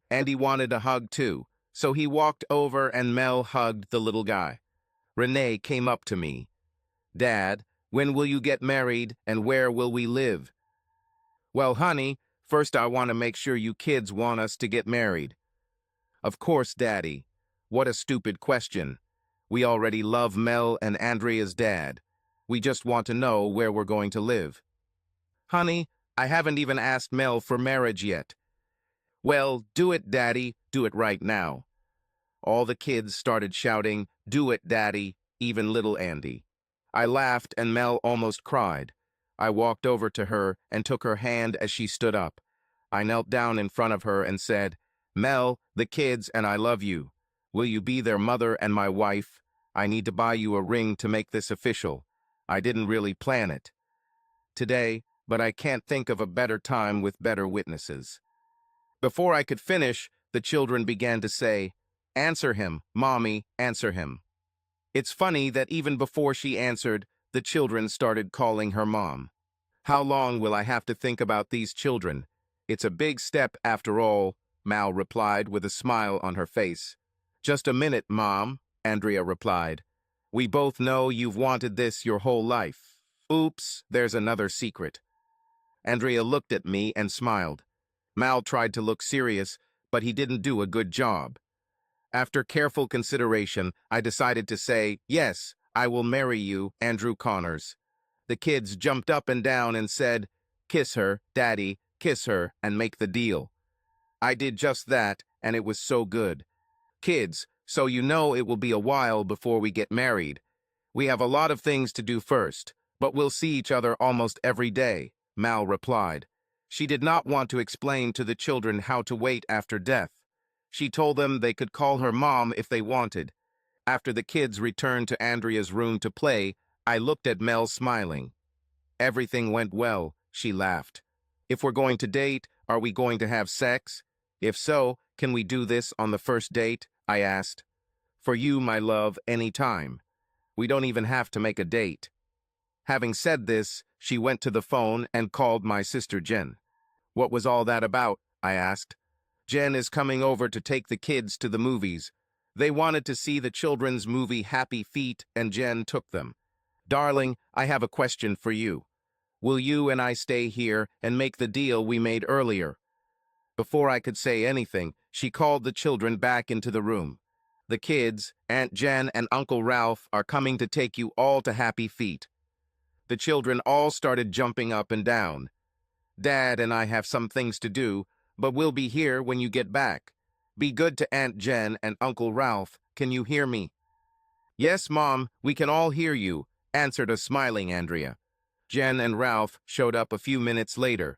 Andy wanted a hug too, so he walked over and Mel hugged the little guy. Renee came up to me. "Dad, when will you get married and where will we live?" "Well, honey, first I want to make sure you kids want us to get married." "Of course, Daddy. What a stupid question. We already love Mel and Andrea's dad. We just want to know where we're going to live. Honey, I haven't even asked Mel for marriage yet. Well, do it, Daddy. Do it right now. All the kids started shouting, "Do it, Daddy," even little Andy. I laughed and Mel almost cried. I walked over to her and took her hand as she stood up. I knelt down in front of her and said, "Mel, the kids and I love you. Will you be their mother and my wife? I need to buy you a ring to make this official. I didn't really plan it today, but I can't think of a better time with better witnesses." Before I could finish, the children began to say, "Answer him, Mommy, answer him." It's funny that even before she answered, the children started calling her Mom. How long will I have to think about these children? It's a big step after all, Mal replied with a smile on her face. Just a minute, Mom, Andrea replied. We both know you've wanted this your whole life. Oops, there's another secret. Andrea looked at me and smiled. Mal tried to look serious, but he didn't do a good job. After careful consideration, I decided to say, "Yes, I will marry you, Andrew Connors." The kids jumped up and down and said, "Kiss her, Daddy, kiss her, and make the deal." I did just that, and it was so good. Kids, so you know it will be a while before we get married. We have a lot of things to do first, but we'll see each other almost every day, Mal replied. She did not want to explain to the children how to wait after death. She told them they could call her Mom if they wanted. After the kids returned to Andrea's room to play, I looked at Mel smiling. Everything went well, she laughed. If we're going to date, are we going to have sex? If so, can we do this on the first date? I asked. For you, my love, any time. We don't even have to make a date. Having said this, she went to the phone and called my sister Jen. What was all that about? I asked. Jen is coming over to take the kids to the movies. They wanted to see the children's movie Happy Feet, and Jen took them. Darling, I have a question for you. Will you and I stay here and make the deal we made earlier? Before I could say anything, she called the children back into the room. The kids, Aunt Jen and Uncle Ralph, are coming to take you all to Happy Feet. The children all started jumping up and down. Dad and I have some things to do, but we'll be here when you get back. Be good to Aunt Jen and Uncle Ralph. Can you hear me? Yes, Mom, we can all hear you, answered a smiling Andrea. Jen and Ralph showed up a few minutes later.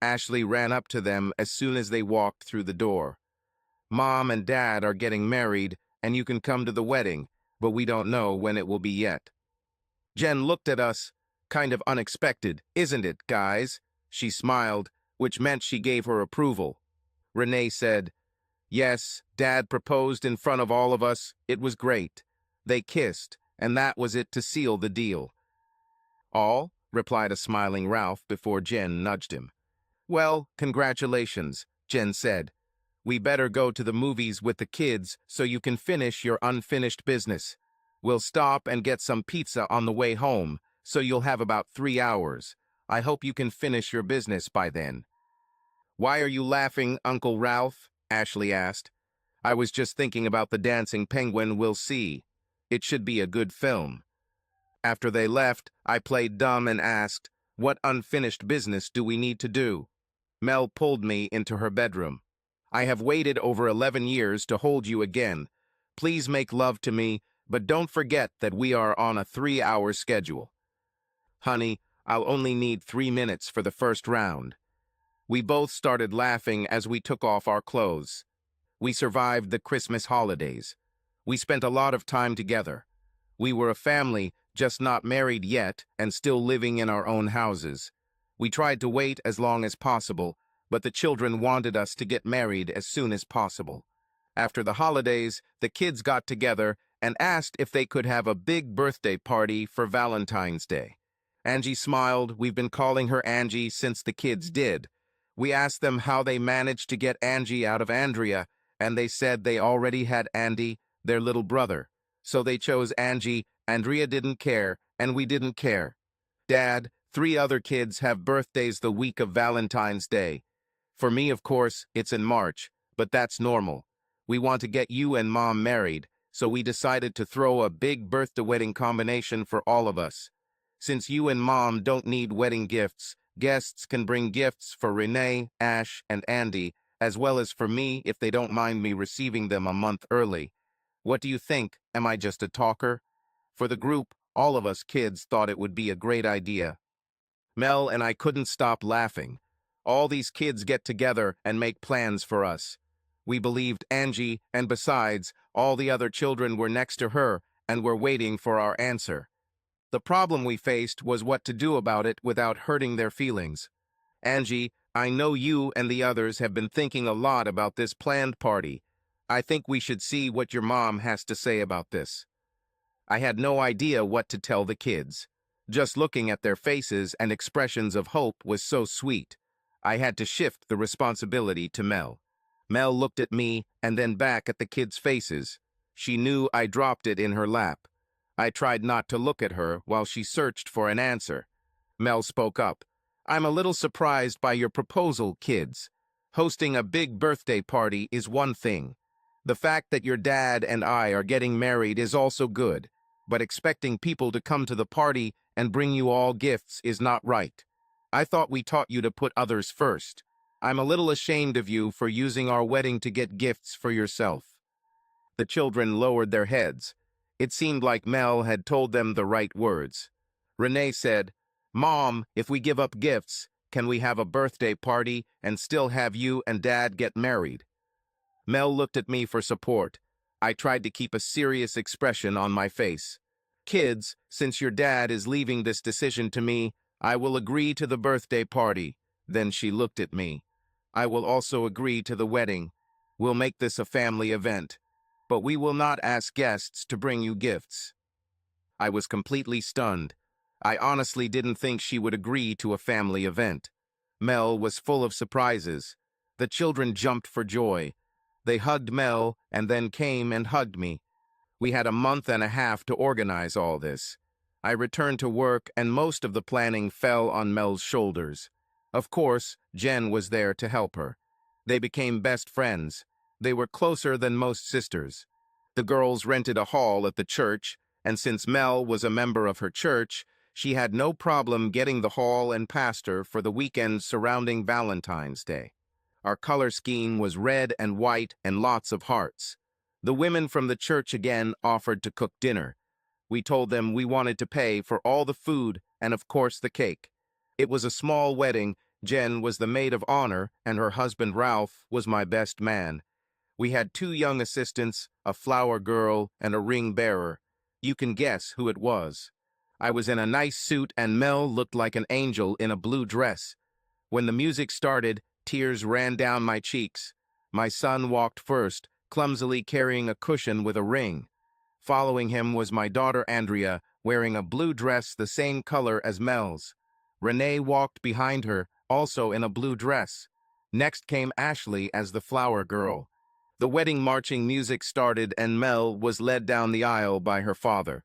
Ashley ran up to them as soon as they walked through the door. Mom and Dad are getting married, and you can come to the wedding, but we don't know when it will be yet. Jen looked at us, kind of unexpected, isn't it, guys? She smiled, which meant she gave her approval. Renee said, "Yes, Dad proposed in front of all of us. It was great. They kissed, and that was it to seal the deal." "All?" replied a smiling Ralph before Jen nudged him. "Well, congratulations," Jen said. "We better go to the movies with the kids so you can finish your unfinished business. We'll stop and get some pizza on the way home, so you'll have about 3 hours. I hope you can finish your business by then." "Why are you laughing, Uncle Ralph?" Ashley asked. "I was just thinking about the dancing penguin we'll see. It should be a good film." After they left, I played dumb and asked, "What unfinished business do we need to do?" Mel pulled me into her bedroom. "I have waited over 11 years to hold you again. Please make love to me, but don't forget that we are on a 3-hour schedule." "Honey, I'll only need 3 minutes for the first round." We both started laughing as we took off our clothes. We survived the Christmas holidays. We spent a lot of time together. We were a family, just not married yet and still living in our own houses. We tried to wait as long as possible, but the children wanted us to get married as soon as possible. After the holidays, the kids got together and asked if they could have a big birthday party for Valentine's Day. Angie smiled. We've been calling her Angie since the kids did. We asked them how they managed to get Angie out of Andrea, and they said they already had Andy, their little brother. So they chose Angie. Andrea didn't care, and we didn't care. Dad, 3 other kids have birthdays the week of Valentine's Day. For me, of course, it's in March, but that's normal. We want to get you and Mom married, so we decided to throw a big birthday wedding combination for all of us. Since you and Mom don't need wedding gifts, guests can bring gifts for Renee, Ash, and Andy, as well as for me if they don't mind me receiving them a month early. What do you think? Am I just a talker? For the group, all of us kids thought it would be a great idea. Mel and I couldn't stop laughing. All these kids get together and make plans for us. We believed Angie, and besides, all the other children were next to her and were waiting for our answer. The problem we faced was what to do about it without hurting their feelings. Angie, I know you and the others have been thinking a lot about this planned party. I think we should see what your mom has to say about this. I had no idea what to tell the kids. Just looking at their faces and expressions of hope was so sweet. I had to shift the responsibility to Mel. Mel looked at me and then back at the kids' faces. She knew I dropped it in her lap. I tried not to look at her while she searched for an answer. Mel spoke up. I'm a little surprised by your proposal, kids. Hosting a big birthday party is one thing. The fact that your dad and I are getting married is also good, but expecting people to come to the party and bring you all gifts is not right. I thought we taught you to put others first. I'm a little ashamed of you for using our wedding to get gifts for yourself. The children lowered their heads. It seemed like Mel had told them the right words. Renee said, Mom, if we give up gifts, can we have a birthday party and still have you and Dad get married? Mel looked at me for support. I tried to keep a serious expression on my face. Kids, since your dad is leaving this decision to me, I will agree to the birthday party. Then she looked at me. I will also agree to the wedding. We'll make this a family event. But we will not ask guests to bring you gifts. I was completely stunned. I honestly didn't think she would agree to a family event. Mel was full of surprises. The children jumped for joy. They hugged Mel and then came and hugged me. We had a month and a half to organize all this. I returned to work and most of the planning fell on Mel's shoulders. Of course, Jen was there to help her. They became best friends. They were closer than most sisters. The girls rented a hall at the church, and since Mel was a member of her church, she had no problem getting the hall and pastor for the weekend surrounding Valentine's Day. Our color scheme was red and white and lots of hearts. The women from the church again offered to cook dinner. We told them we wanted to pay for all the food and, of course, the cake. It was a small wedding. Jen was the maid of honor, and her husband Ralph was my best man. We had 2 young assistants, a flower girl, and a ring bearer. You can guess who it was. I was in a nice suit, and Mel looked like an angel in a blue dress. When the music started, tears ran down my cheeks. My son walked first, clumsily carrying a cushion with a ring. Following him was my daughter Andrea, wearing a blue dress the same color as Mel's. Renee walked behind her, also in a blue dress. Next came Ashley as the flower girl. The wedding marching music started and Mel was led down the aisle by her father.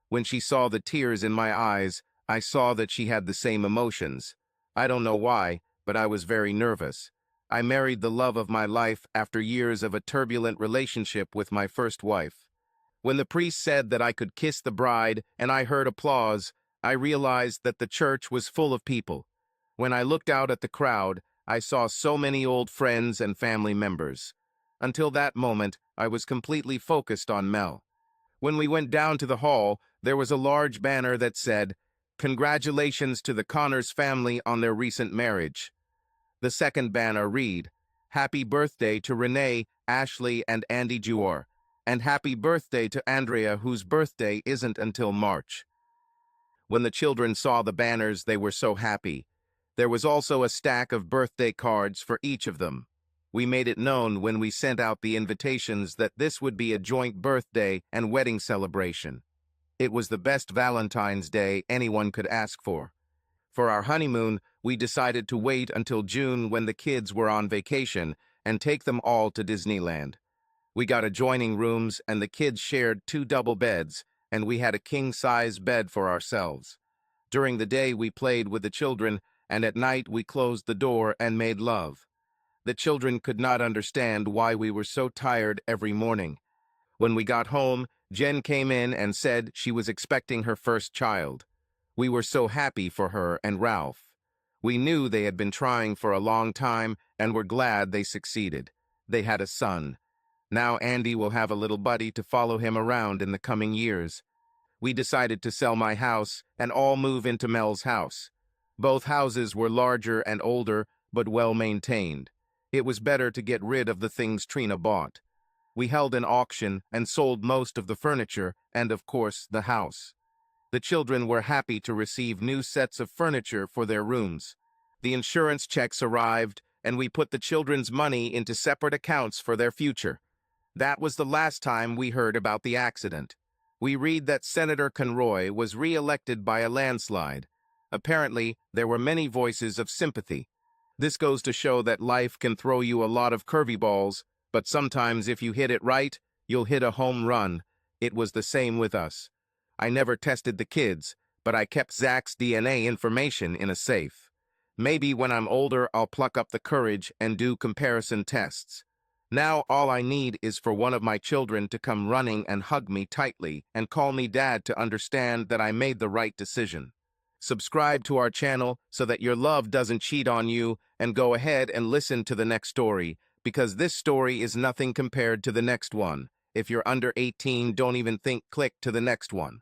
When she saw the tears in my eyes, I saw that she had the same emotions. I don't know why, but I was very nervous. I married the love of my life after years of a turbulent relationship with my first wife. When the priest said that I could kiss the bride and I heard applause, I realized that the church was full of people. When I looked out at the crowd, I saw so many old friends and family members. Until that moment, I was completely focused on Mel. When we went down to the hall, there was a large banner that said, "Congratulations to the Connors family on their recent marriage." The second banner read, "Happy birthday to Renee, Ashley, and Andy Juor, and happy birthday to Andrea, whose birthday isn't until March." When the children saw the banners, they were so happy. There was also a stack of birthday cards for each of them. We made it known when we sent out the invitations that this would be a joint birthday and wedding celebration. It was the best Valentine's Day anyone could ask for. For our honeymoon, we decided to wait until June when the kids were on vacation and take them all to Disneyland. We got adjoining rooms and the kids shared 2 double beds, and we had a king-size bed for ourselves. During the day, we played with the children, and at night we closed the door and made love. The children could not understand why we were so tired every morning. When we got home, Jen came in and said she was expecting her first child. We were so happy for her and Ralph. We knew they had been trying for a long time and were glad they succeeded. They had a son. Now Andy will have a little buddy to follow him around in the coming years. We decided to sell my house and all move into Mel's house. Both houses were larger and older, but well maintained. It was better to get rid of the things Trina bought. We held an auction and sold most of the furniture and, of course, the house. The children were happy to receive new sets of furniture for their rooms. The insurance checks arrived, and we put the children's money into separate accounts for their future. That was the last time we heard about the accident. We read that Senator Conroy was re-elected by a landslide. Apparently, there were many voices of sympathy. This goes to show that life can throw you a lot of curvy balls, but sometimes if you hit it right, you'll hit a home run. It was the same with us. I never tested the kids, but I kept Zach's DNA information in a safe. Maybe when I'm older, I'll pluck up the courage and do comparison tests. Now all I need is for one of my children to come running and hug me tightly and call me dad to understand that I made the right decision. Subscribe to our channel so that your love doesn't cheat on you, and go ahead and listen to the next story, because this story is nothing compared to the next one. If you're under 18, don't even think, click to the next one.